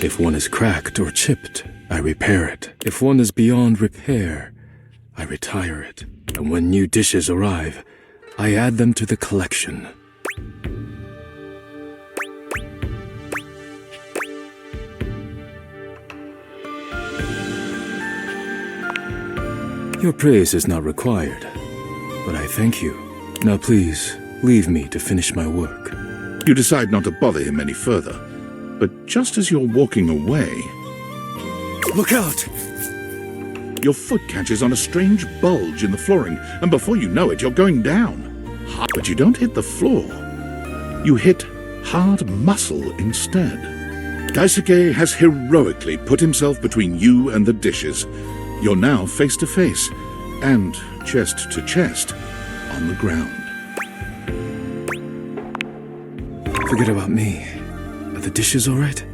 If one is cracked or chipped, I repair it. If one is beyond repair, I retire it. And when new dishes arrive, I add them to the collection. Your praise is not required, but I thank you. Now please, leave me to finish my work. You decide not to bother him any further, but just as you're walking away... Look out! Your foot catches on a strange bulge in the flooring, and before you know it, you're going down. But you don't hit the floor. You hit hard muscle instead. Daisuke has heroically put himself between you and the dishes. You're now face to face, and chest to chest, on the ground. Forget about me. Are the dishes all right?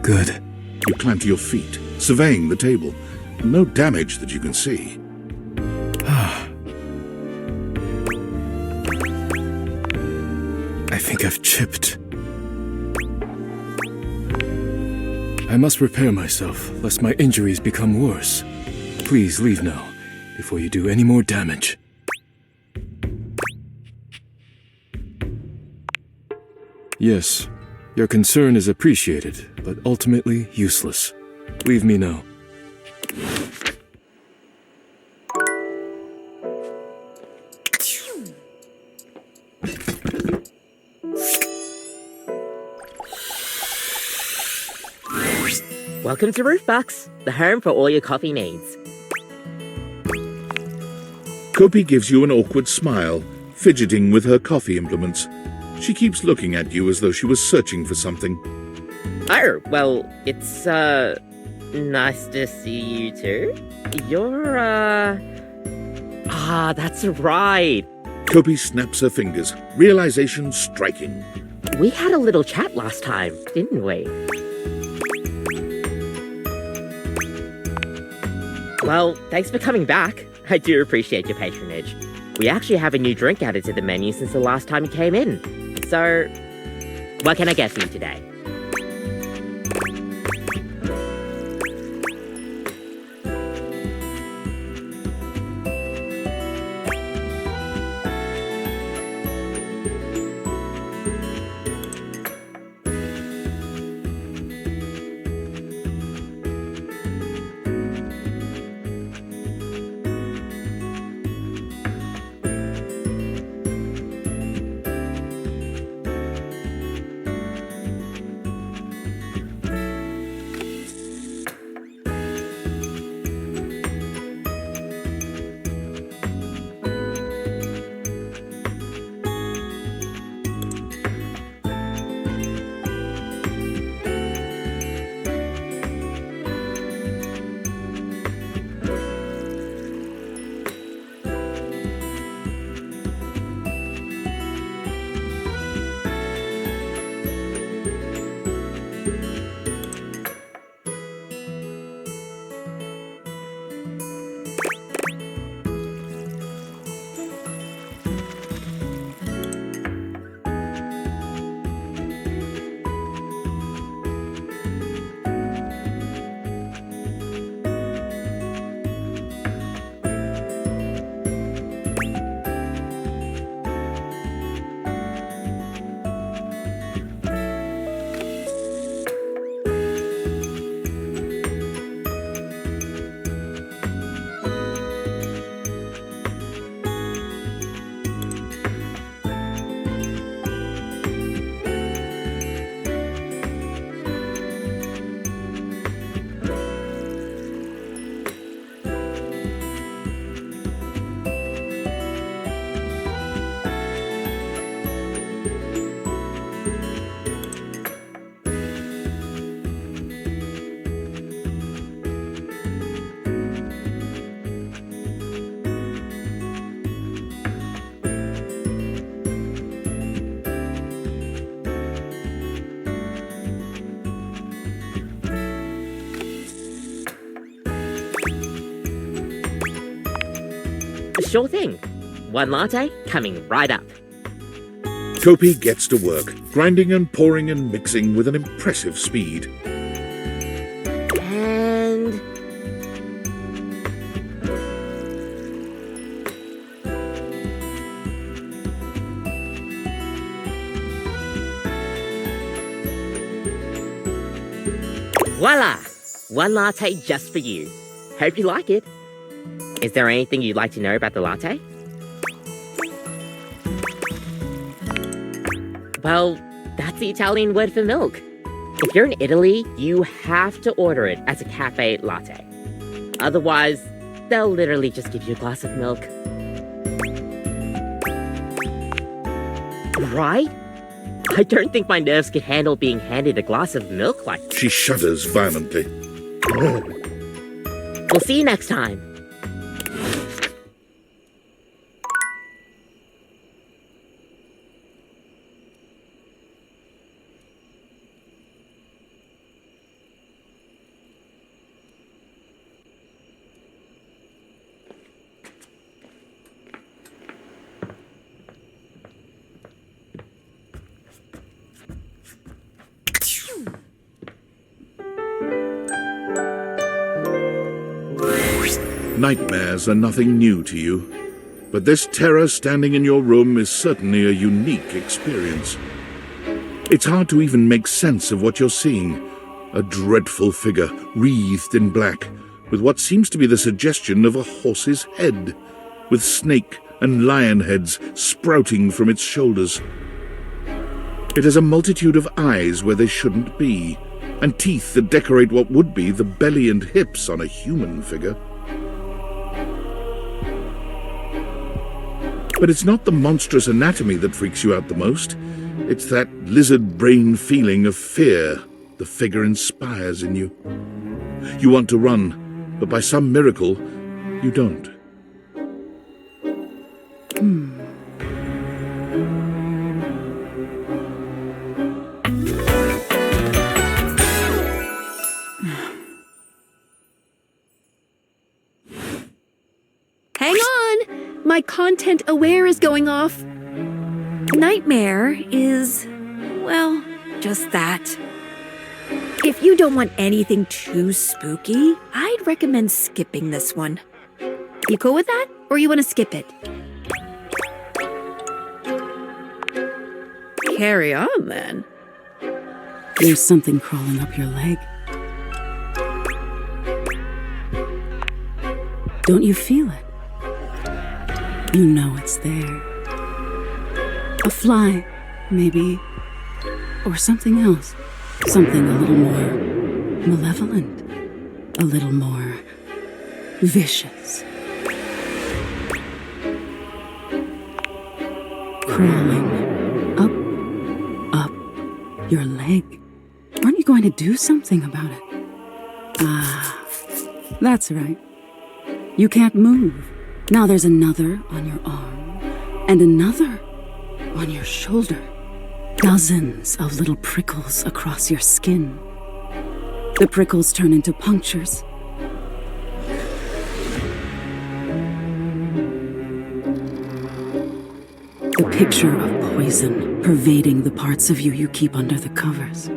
Good. You climb to your feet, surveying the table. No damage that you can see. I think I've chipped. I must repair myself, lest my injuries become worse. Please leave now, before you do any more damage. Yes, your concern is appreciated, but ultimately useless. Leave me now. Welcome to Roofbox, the home for all your coffee needs. Kopi gives you an awkward smile, fidgeting with her coffee implements. She keeps looking at you as though she was searching for something. Oh, well, it's, nice to see you too. You're, that's right. Kopi snaps her fingers, realization striking. We had a little chat last time, didn't we? Well, thanks for coming back. I do appreciate your patronage. We actually have a new drink added to the menu since the last time you came in. So, what can I get for you today? Sure thing. One latte coming right up. Kopi gets to work, grinding and pouring and mixing with an impressive speed. And... Voila! One latte just for you. Hope you like it. Is there anything you'd like to know about the latte? Well, that's the Italian word for milk. If you're in Italy, you have to order it as a cafe latte. Otherwise, they'll literally just give you a glass of milk. Right? I don't think my nerves could handle being handed a glass of milk like that. She shudders violently. We'll see you next time. Nightmares are nothing new to you, but this terror standing in your room is certainly a unique experience. It's hard to even make sense of what you're seeing. A dreadful figure, wreathed in black, with what seems to be the suggestion of a horse's head, with snake and lion heads sprouting from its shoulders. It has a multitude of eyes where they shouldn't be, and teeth that decorate what would be the belly and hips on a human figure. But it's not the monstrous anatomy that freaks you out the most. It's that lizard brain feeling of fear the figure inspires in you. You want to run, but by some miracle, you don't. Hang on! My content aware is going off. Nightmare is, well, just that. If you don't want anything too spooky, I'd recommend skipping this one. You cool with that? Or you want to skip it? Carry on, then. There's something crawling up your leg. Don't you feel it? You know it's there. A fly, maybe. Or something else. Something a little more malevolent. A little more vicious. Crawling up your leg. Aren't you going to do something about it? Ah, that's right. You can't move. Now there's another on your arm, and another on your shoulder. Dozens of little prickles across your skin. The prickles turn into punctures. The picture of poison pervading the parts of you keep under the covers.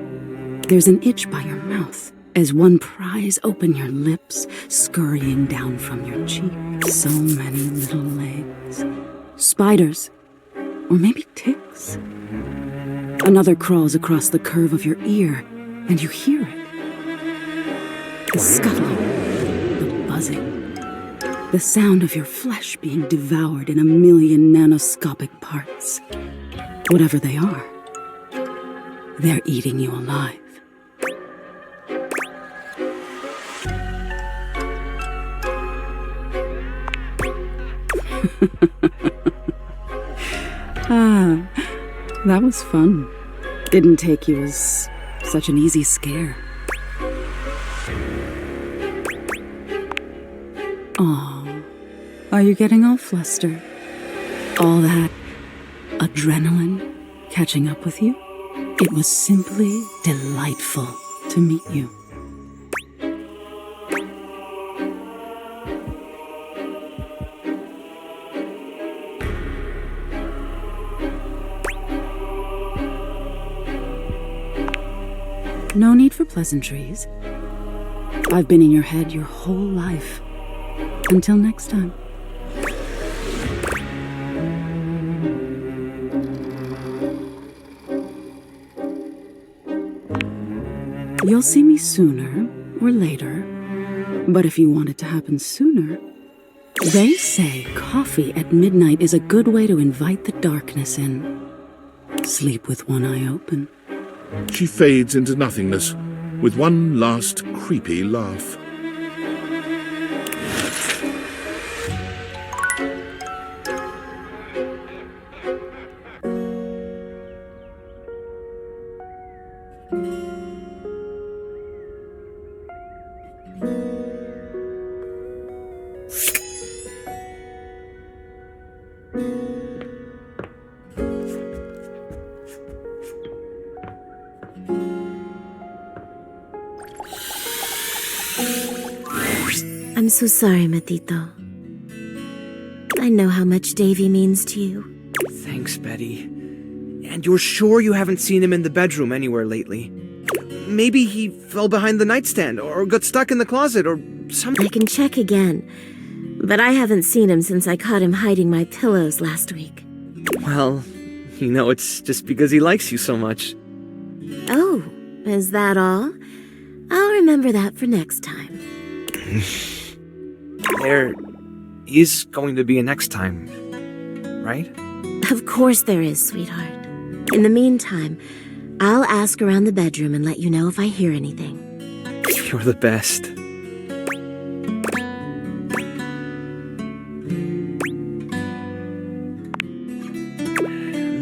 There's an itch by your mouth as one pries open your lips, scurrying down from your cheek. So many little legs. Spiders. Or maybe ticks. Another crawls across the curve of your ear, and you hear it. The scuttling, the buzzing, the sound of your flesh being devoured in a million nanoscopic parts. Whatever they are, they're eating you alive. Ah, that was fun. Didn't take you as such an easy scare. Aw, are you getting all flustered? All that adrenaline catching up with you? It was simply delightful to meet you. No need for pleasantries. I've been in your head your whole life. Until next time. You'll see me sooner or later, but if you want it to happen sooner, they say coffee at midnight is a good way to invite the darkness in. Sleep with one eye open. She fades into nothingness with one last creepy laugh. I'm so sorry, Matito. I know how much Davy means to you. Thanks, Betty. And you're sure you haven't seen him in the bedroom anywhere lately? Maybe he fell behind the nightstand, or got stuck in the closet, or something. I can check again, but I haven't seen him since I caught him hiding my pillows last week. Well, it's just because he likes you so much. Oh, is that all? I'll remember that for next time. There is going to be a next time, right? Of course there is, sweetheart. In the meantime, I'll ask around the bedroom and let you know if I hear anything. You're the best.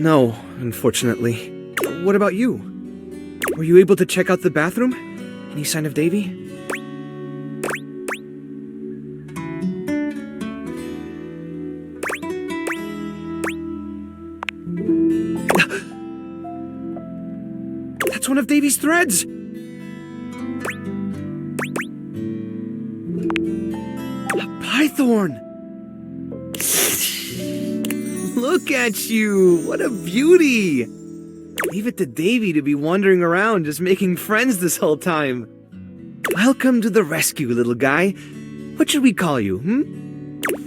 No, unfortunately. What about you? Were you able to check out the bathroom? Any sign of Davy? That's one of Davy's threads! A python! Look at you! What a beauty! Leave it to Davy to be wandering around just making friends this whole time. Welcome to the rescue, little guy. What should we call you,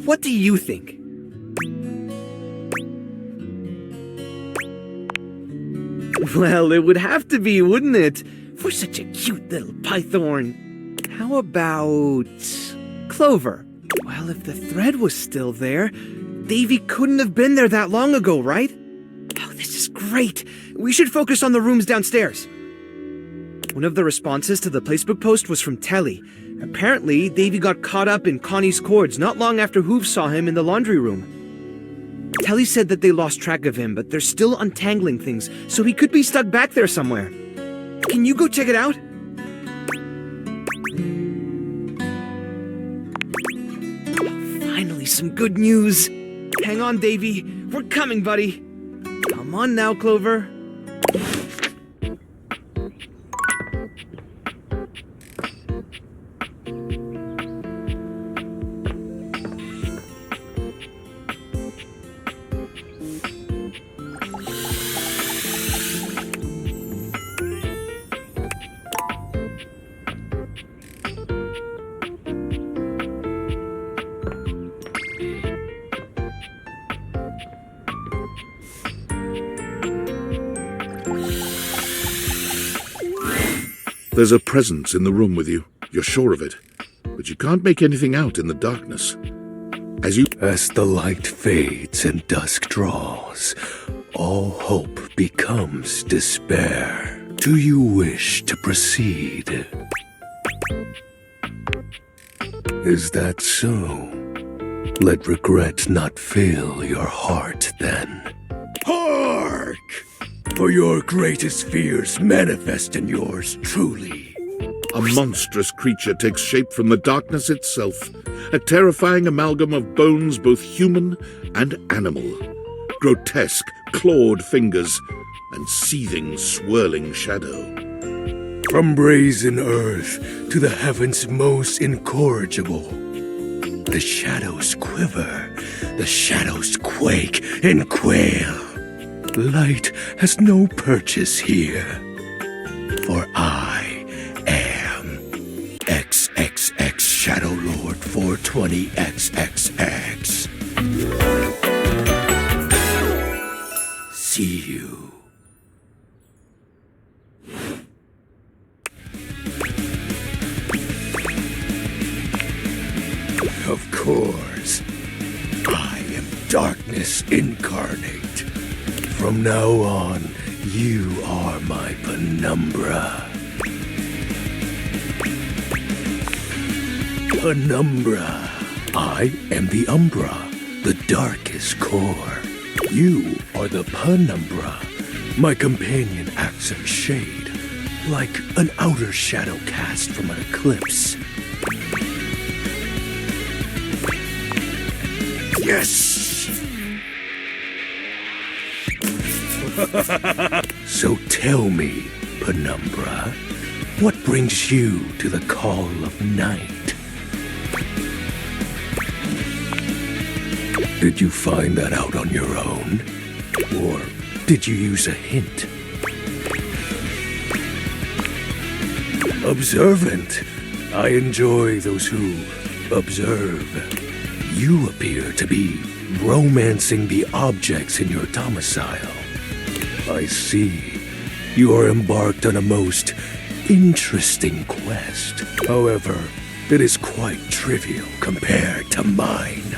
What do you think? Well, it would have to be, wouldn't it? For such a cute little python. How about Clover? Well, if the thread was still there, Davy couldn't have been there that long ago, right? Oh, this is great. We should focus on the rooms downstairs. One of the responses to the Facebook post was from Telly. Apparently, Davy got caught up in Connie's cords not long after Hooves saw him in the laundry room. Telly said that they lost track of him, but they're still untangling things, so he could be stuck back there somewhere. Can you go check it out? Finally, some good news. Hang on, Davy. We're coming, buddy. Come on now, Clover. There's a presence in the room with you. You're sure of it. But you can't make anything out in the darkness. As the light fades and dusk draws, all hope becomes despair. Do you wish to proceed? Is that so? Let regret not fill your heart then. Hark! For your greatest fears manifest in yours truly. A monstrous creature takes shape from the darkness itself, a terrifying amalgam of bones both human and animal, grotesque, clawed fingers, and seething, swirling shadow. From brazen earth to the heavens most incorrigible, the shadows quiver, the shadows quake and quail. Light has no purchase here, for I am XXX Shadow Lord 420XXX. See you. Of course. I am darkness incarnate. From now on, you are my penumbra. Penumbra. I am the umbra, the darkest core. You are the penumbra. My companion acts in shade, like an outer shadow cast from an eclipse. Yes! So tell me, Penumbra, what brings you to the call of night? Did you find that out on your own? Or did you use a hint? Observant. I enjoy those who observe. You appear to be romancing the objects in your domicile. I see. You are embarked on a most interesting quest. However, it is quite trivial compared to mine.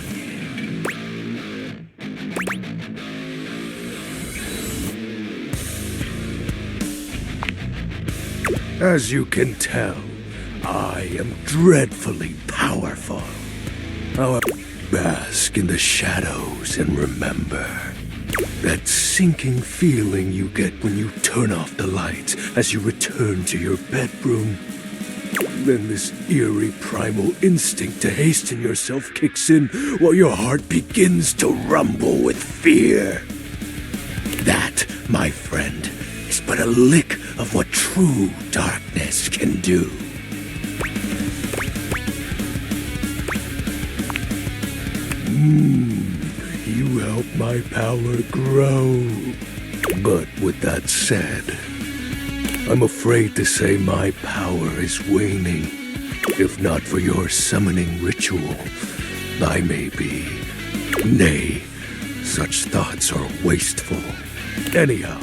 As you can tell, I am dreadfully powerful. I'll bask in the shadows and remember that sinking feeling you get when you turn off the lights as you return to your bedroom. Then this eerie primal instinct to hasten yourself kicks in while your heart begins to rumble with fear. That, my friend, is but a lick of what true darkness can do. You help my power grow. But with that said, I'm afraid to say my power is waning. If not for your summoning ritual, I may be. Nay, such thoughts are wasteful. Anyhow,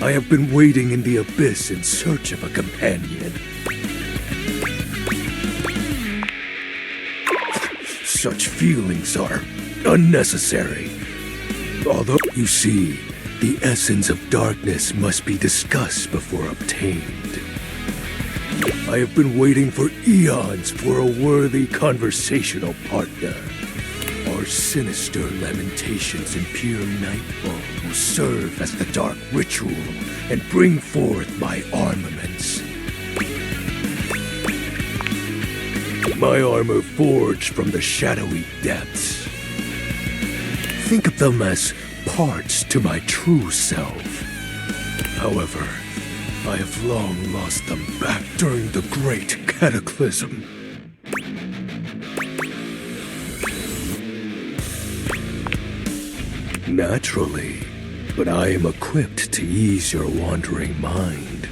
I have been wading in the abyss in search of a companion. Such feelings are unnecessary. Although, you see, the essence of darkness must be discussed before obtained. I have been waiting for eons for a worthy conversational partner. Our sinister lamentations in pure nightfall will serve as the dark ritual and bring forth my armaments. My armor forged from the shadowy depths. Think of them as parts to my true self. However, I have long lost them back during the Great Cataclysm. Naturally, but I am equipped to ease your wandering mind.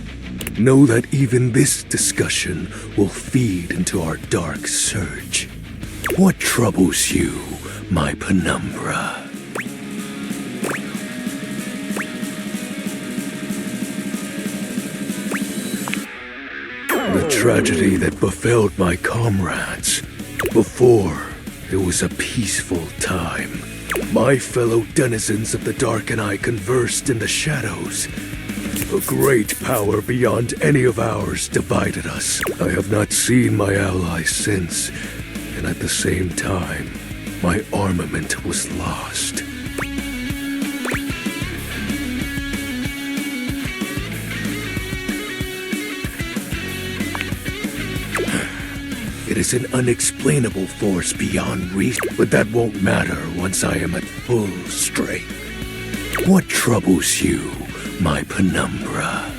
Know that even this discussion will feed into our dark search. What troubles you, my penumbra? The tragedy that befell my comrades. Before, it was a peaceful time. My fellow denizens of the dark and I conversed in the shadows. A great power beyond any of ours divided us. I have not seen my allies since, and at the same time, my armament was lost. It is an unexplainable force beyond reason, but that won't matter once I am at full strength. What troubles you, my penumbra?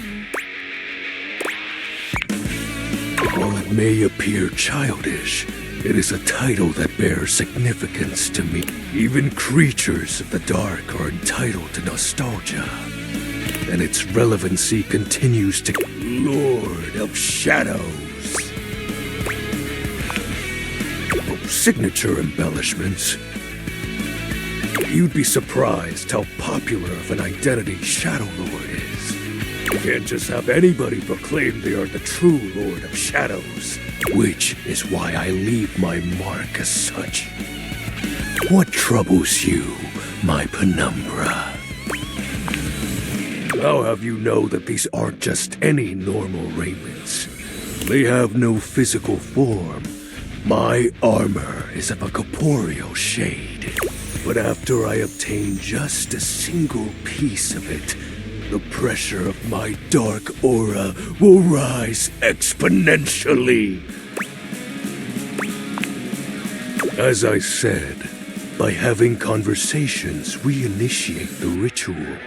While it may appear childish, it is a title that bears significance to me. Even creatures of the dark are entitled to nostalgia, and its relevancy continues to Lord of Shadows. Signature embellishments. You'd be surprised how popular of an identity Shadow Lord is. Can't just have anybody proclaim they are the true Lord of Shadows, which is why I leave my mark as such. What troubles you, my penumbra? I'll have you know that these aren't just any normal raiments. They have no physical form. My armor is of a corporeal shade. But after I obtain just a single piece of it, the pressure of my dark aura will rise exponentially. As I said, by having conversations, we initiate the ritual.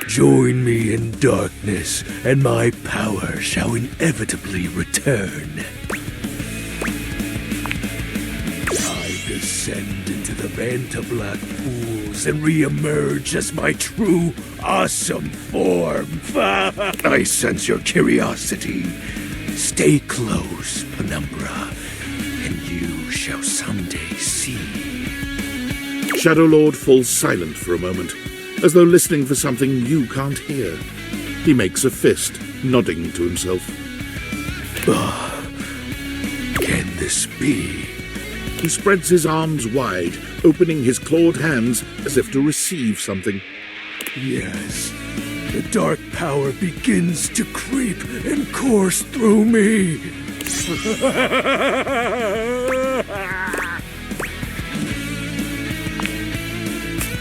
Join me in darkness, and my power shall inevitably return. I descend into the Vantablack pools and re-emerge as my true, awesome form. I sense your curiosity. Stay close, Penumbra, and you shall someday see. Shadow Lord falls silent for a moment, as though listening for something you can't hear. He makes a fist, nodding to himself. Can this be? He spreads his arms wide, opening his clawed hands as if to receive something. Yes, the dark power begins to creep and course through me.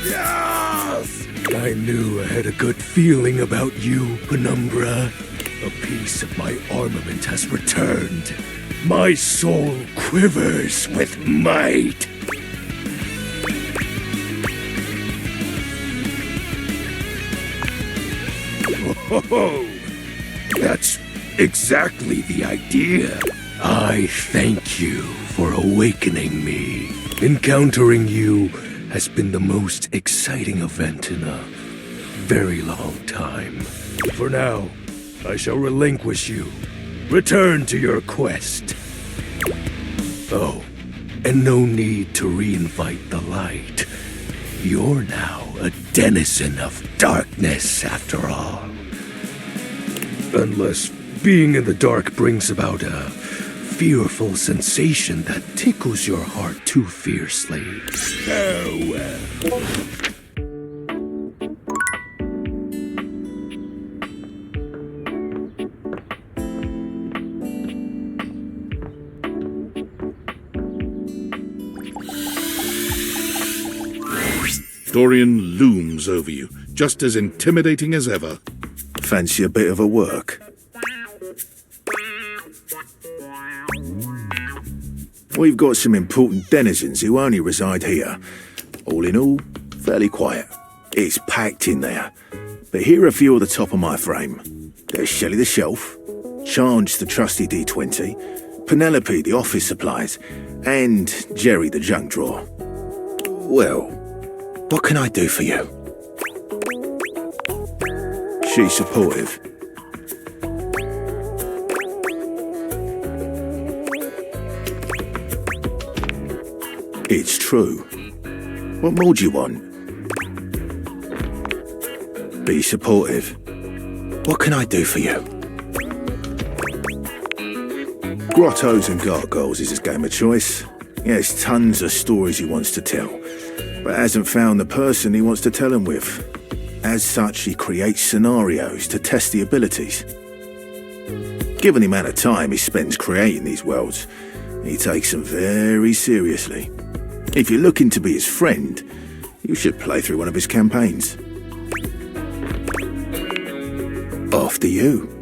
Yes! I knew I had a good feeling about you, Penumbra. A piece of my armament has returned. My soul quivers with might. Oh, that's exactly the idea. I thank you for awakening me. Encountering you has been the most exciting event in a very long time. For now, I shall relinquish you. Return to your quest. Oh, and no need to reinvite the light. You're now a denizen of darkness, after all. Unless being in the dark brings about a fearful sensation that tickles your heart too fiercely. Farewell. Dorian looms over you, just as intimidating as ever. Fancy a bit of a work? We've got some important denizens who only reside here. All in all, fairly quiet. It's packed in there. But here are a few at the top of my frame. There's Shelley the Shelf, Charge the trusty D20, Penelope the office supplies, and Jerry the junk drawer. Well, what can I do for you? She's supportive. It's true. What more do you want? Be supportive. What can I do for you? Grottos and Gargoyles is his game of choice. He has tons of stories he wants to tell, but hasn't found the person he wants to tell them with. As such, he creates scenarios to test the abilities. Given the amount of time he spends creating these worlds, he takes them very seriously. If you're looking to be his friend, you should play through one of his campaigns. After you.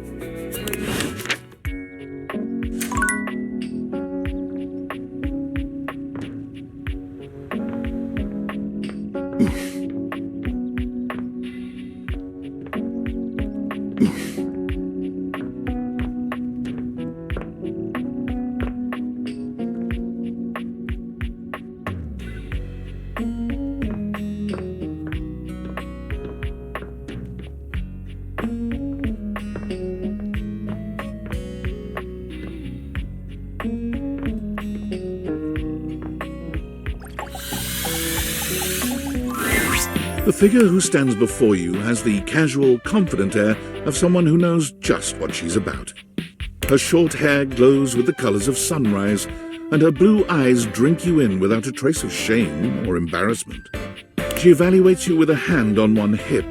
The figure who stands before you has the casual, confident air of someone who knows just what she's about. Her short hair glows with the colors of sunrise, and her blue eyes drink you in without a trace of shame or embarrassment. She evaluates you with a hand on one hip,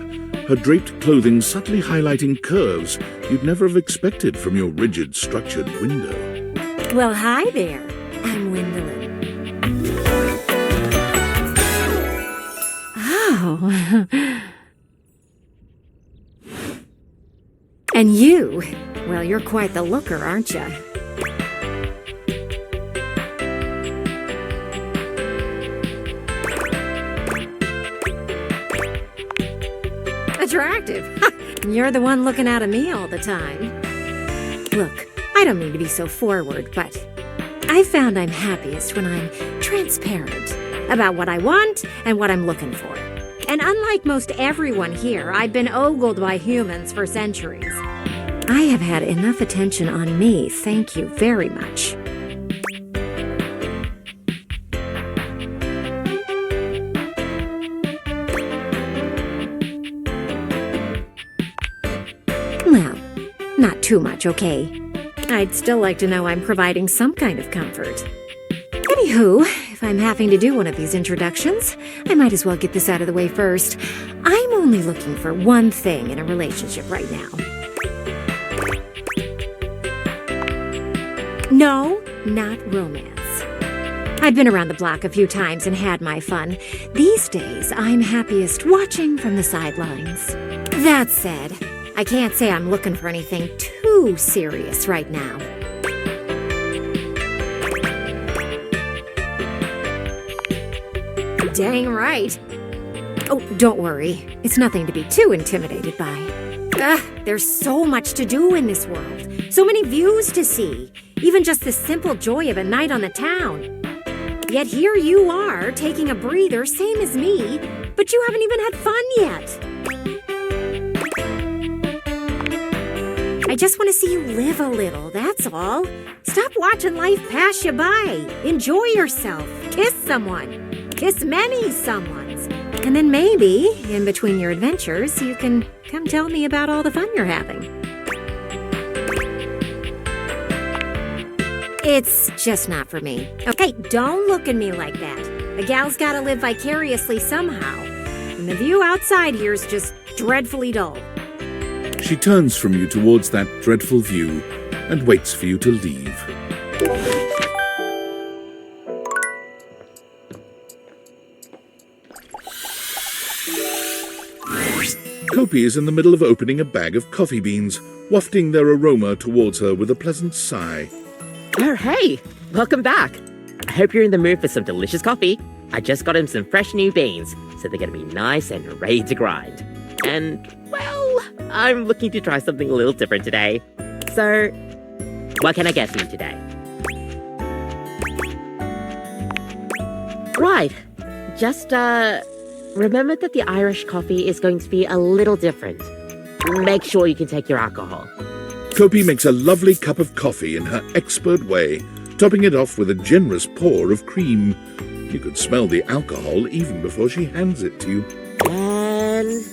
her draped clothing subtly highlighting curves you'd never have expected from your rigid, structured window. Well, hi there. I'm Gwendolyn. Oh. And you? Well, you're quite the looker, aren't you? Attractive. You're the one looking out at me all the time. Look, I don't mean to be so forward, but I found I'm happiest when I'm transparent about what I want and what I'm looking for. And unlike most everyone here, I've been ogled by humans for centuries. I have had enough attention on me, thank you very much. Well, not too much, okay? I'd still like to know I'm providing some kind of comfort. Anywho, if I'm having to do one of these introductions, I might as well get this out of the way first. I'm only looking for one thing in a relationship right now. No, not romance. I've been around the block a few times and had my fun. These days, I'm happiest watching from the sidelines. That said, I can't say I'm looking for anything too serious right now. Dang right. Oh, don't worry. It's nothing to be too intimidated by. There's so much to do in this world. So many views to see. Even just the simple joy of a night on the town. Yet here you are, taking a breather, same as me, but you haven't even had fun yet. I just want to see you live a little, that's all. Stop watching life pass you by. Enjoy yourself. Kiss someone. Kiss many someones. And then maybe, in between your adventures, you can come tell me about all the fun you're having. It's just not for me. Okay, don't look at me like that. A gal's gotta live vicariously somehow. And the view outside here is just dreadfully dull. She turns from you towards that dreadful view and waits for you to leave. Kopi is in the middle of opening a bag of coffee beans, wafting their aroma towards her with a pleasant sigh. Oh, hey! Welcome back! I hope you're in the mood for some delicious coffee. I just got him some fresh new beans, so they're gonna be nice and ready to grind. And, well, I'm looking to try something a little different today. So, what can I get for you today? Right. Just, remember that the Irish coffee is going to be a little different. Make sure you can take your alcohol. Kopi makes a lovely cup of coffee in her expert way, topping it off with a generous pour of cream. You could smell the alcohol even before she hands it to you. And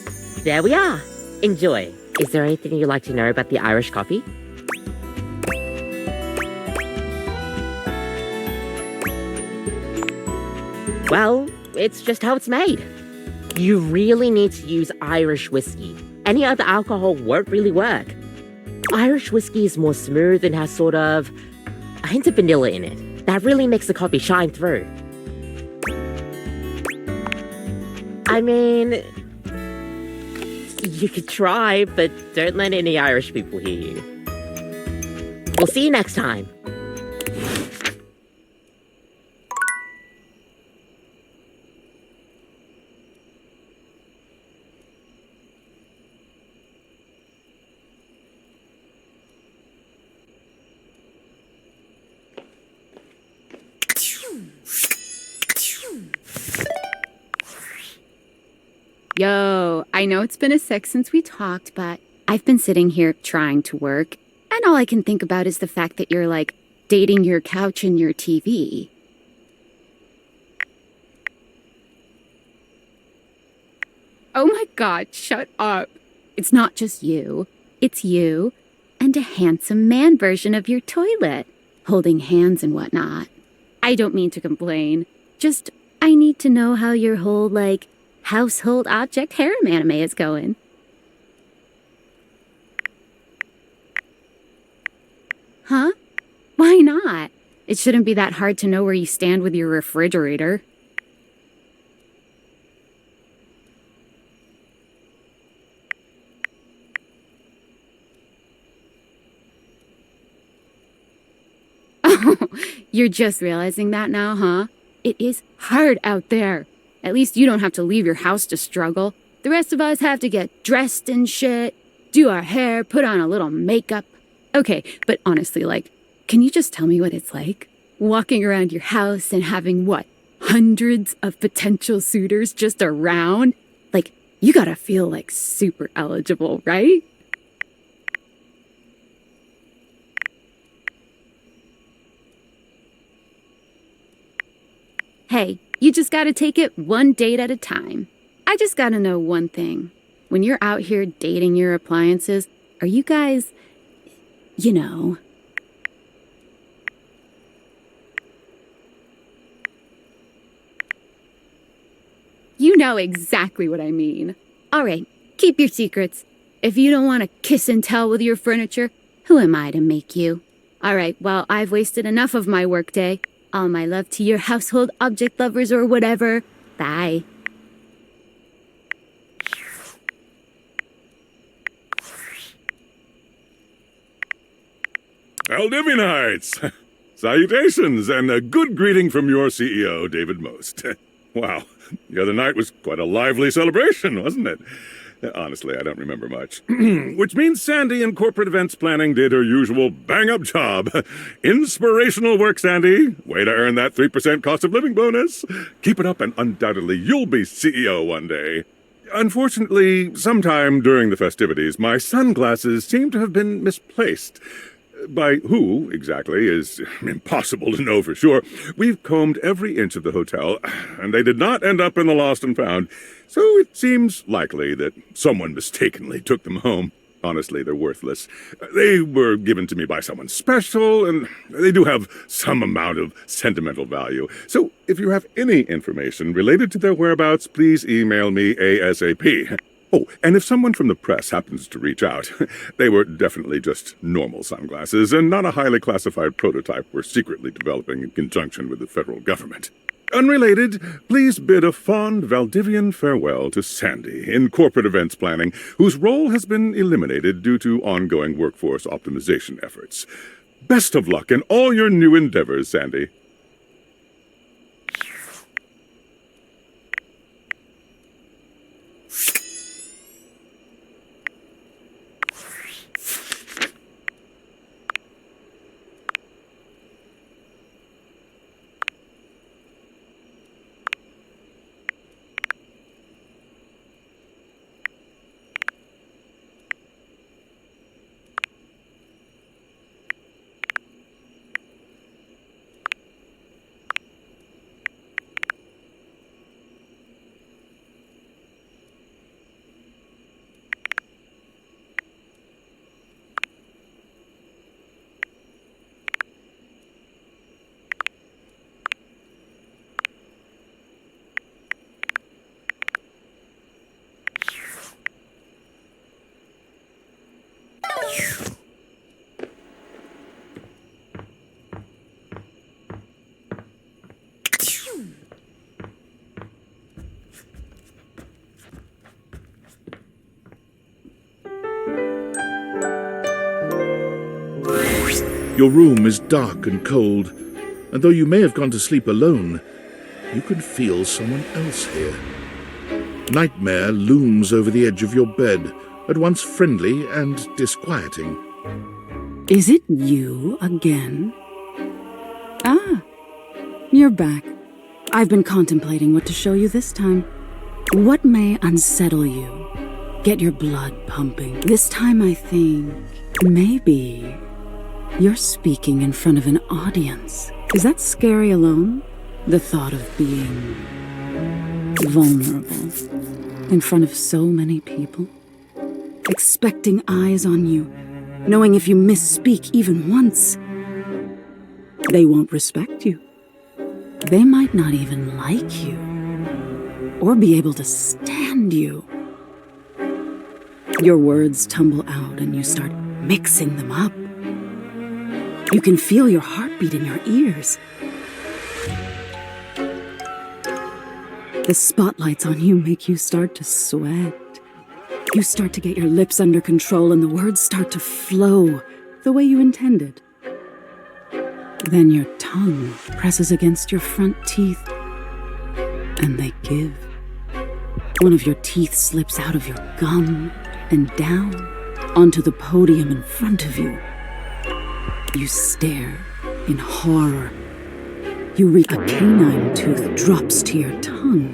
there we are. Enjoy. Is there anything you'd like to know about the Irish coffee? Well, it's just how it's made. You really need to use Irish whiskey. Any other alcohol won't really work. Irish whiskey is more smooth and has sort of a hint of vanilla in it. That really makes the coffee shine through. I mean, you could try, but don't let any Irish people hear you. We'll see you next time. Yo, I know it's been a sec since we talked, but I've been sitting here trying to work, and all I can think about is the fact that you're, like, dating your couch and your TV. Oh my god, shut up. It's not just you. It's you and a handsome man version of your toilet, holding hands and whatnot. I don't mean to complain. Just, I need to know how your whole, household object harem anime is going. Huh? Why not? It shouldn't be that hard to know where you stand with your refrigerator. Oh, you're just realizing that now, huh? It is hard out there. At least you don't have to leave your house to struggle. The rest of us have to get dressed and shit, do our hair, put on a little makeup. Okay, but honestly, can you just tell me what it's like? Walking around your house and having, hundreds of potential suitors just around? You gotta feel, super eligible, right? Hey, you just gotta take it one date at a time. I just gotta know one thing. When you're out here dating your appliances, are you guys, you know... You know exactly what I mean. All right, keep your secrets. If you don't want to kiss and tell with your furniture, who am I to make you? All right, well, I've wasted enough of my workday. All my love to your household object lovers or whatever. Bye. Valdivianites! Salutations, and a good greeting from your CEO, David Most. Wow, the other night was quite a lively celebration, wasn't it? Honestly, I don't remember much. Which means Sandy in corporate events planning did her usual bang-up job. Inspirational work, Sandy. Way to earn that 3% cost of living bonus. Keep it up and undoubtedly you'll be CEO one day. Unfortunately, sometime during the festivities, my sunglasses seem to have been misplaced. By who, exactly, is impossible to know for sure. We've combed every inch of the hotel, and they did not end up in the lost and found, so it seems likely that someone mistakenly took them home. Honestly, they're worthless. They were given to me by someone special, and they do have some amount of sentimental value. So if you have any information related to their whereabouts, please email me ASAP. Oh, and if someone from the press happens to reach out, they were definitely just normal sunglasses and not a highly classified prototype we're secretly developing in conjunction with the federal government. Unrelated, please bid a fond Valdivian farewell to Sandy in corporate events planning, whose role has been eliminated due to ongoing workforce optimization efforts. Best of luck in all your new endeavors, Sandy. Your room is dark and cold, and though you may have gone to sleep alone, you can feel someone else here. Nightmare looms over the edge of your bed, at once friendly and disquieting. Is it you again? Ah, you're back. I've been contemplating what to show you this time. What may unsettle you? Get your blood pumping. This time I think maybe you're speaking in front of an audience. Is that scary alone? The thought of being vulnerable. In front of so many people? Expecting eyes on you, knowing if you misspeak even once, they won't respect you. They might not even like you, or be able to stand you. Your words tumble out and you start mixing them up. You can feel your heartbeat in your ears. The spotlights on you make you start to sweat. You start to get your lips under control and the words start to flow the way you intended. Then your tongue presses against your front teeth, and they give. One of your teeth slips out of your gum and down onto the podium in front of you. You stare in horror. You reach a canine tooth drops to your tongue.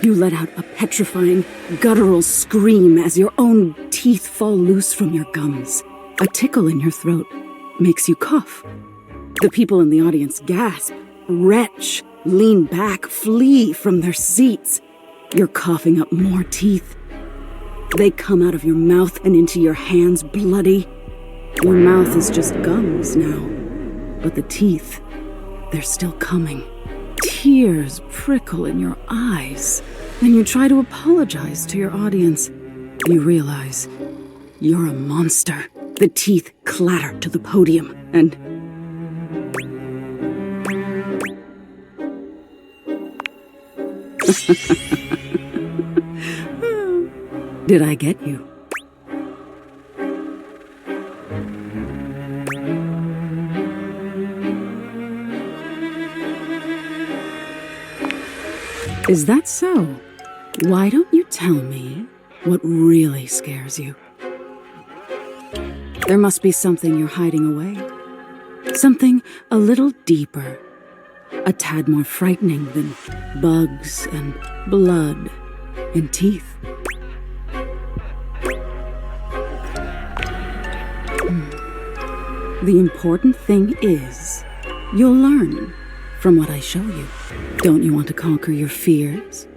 You let out a petrifying, guttural scream as your own teeth fall loose from your gums. A tickle in your throat makes you cough. The people in the audience gasp, retch, lean back, flee from their seats. You're coughing up more teeth. They come out of your mouth and into your hands bloody. Your mouth is just gums now, but the teeth, they're still coming. Tears prickle in your eyes, and you try to apologize to your audience. You realize you're a monster. The teeth clatter to the podium, and did I get you? Is that so? Why don't you tell me what really scares you? There must be something you're hiding away. Something a little deeper. A tad more frightening than bugs and blood and teeth. The important thing is, you'll learn from what I show you. Don't you want to conquer your fears?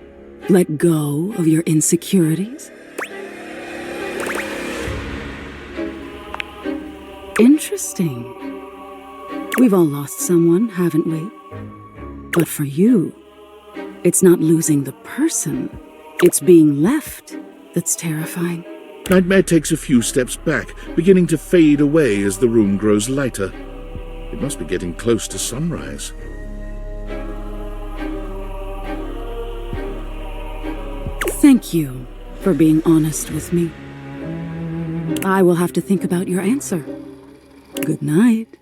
Let go of your insecurities? Interesting. We've all lost someone, haven't we? But for you, it's not losing the person. It's being left that's terrifying. Nightmare takes a few steps back, beginning to fade away as the room grows lighter. It must be getting close to sunrise. Thank you for being honest with me. I will have to think about your answer. Good night.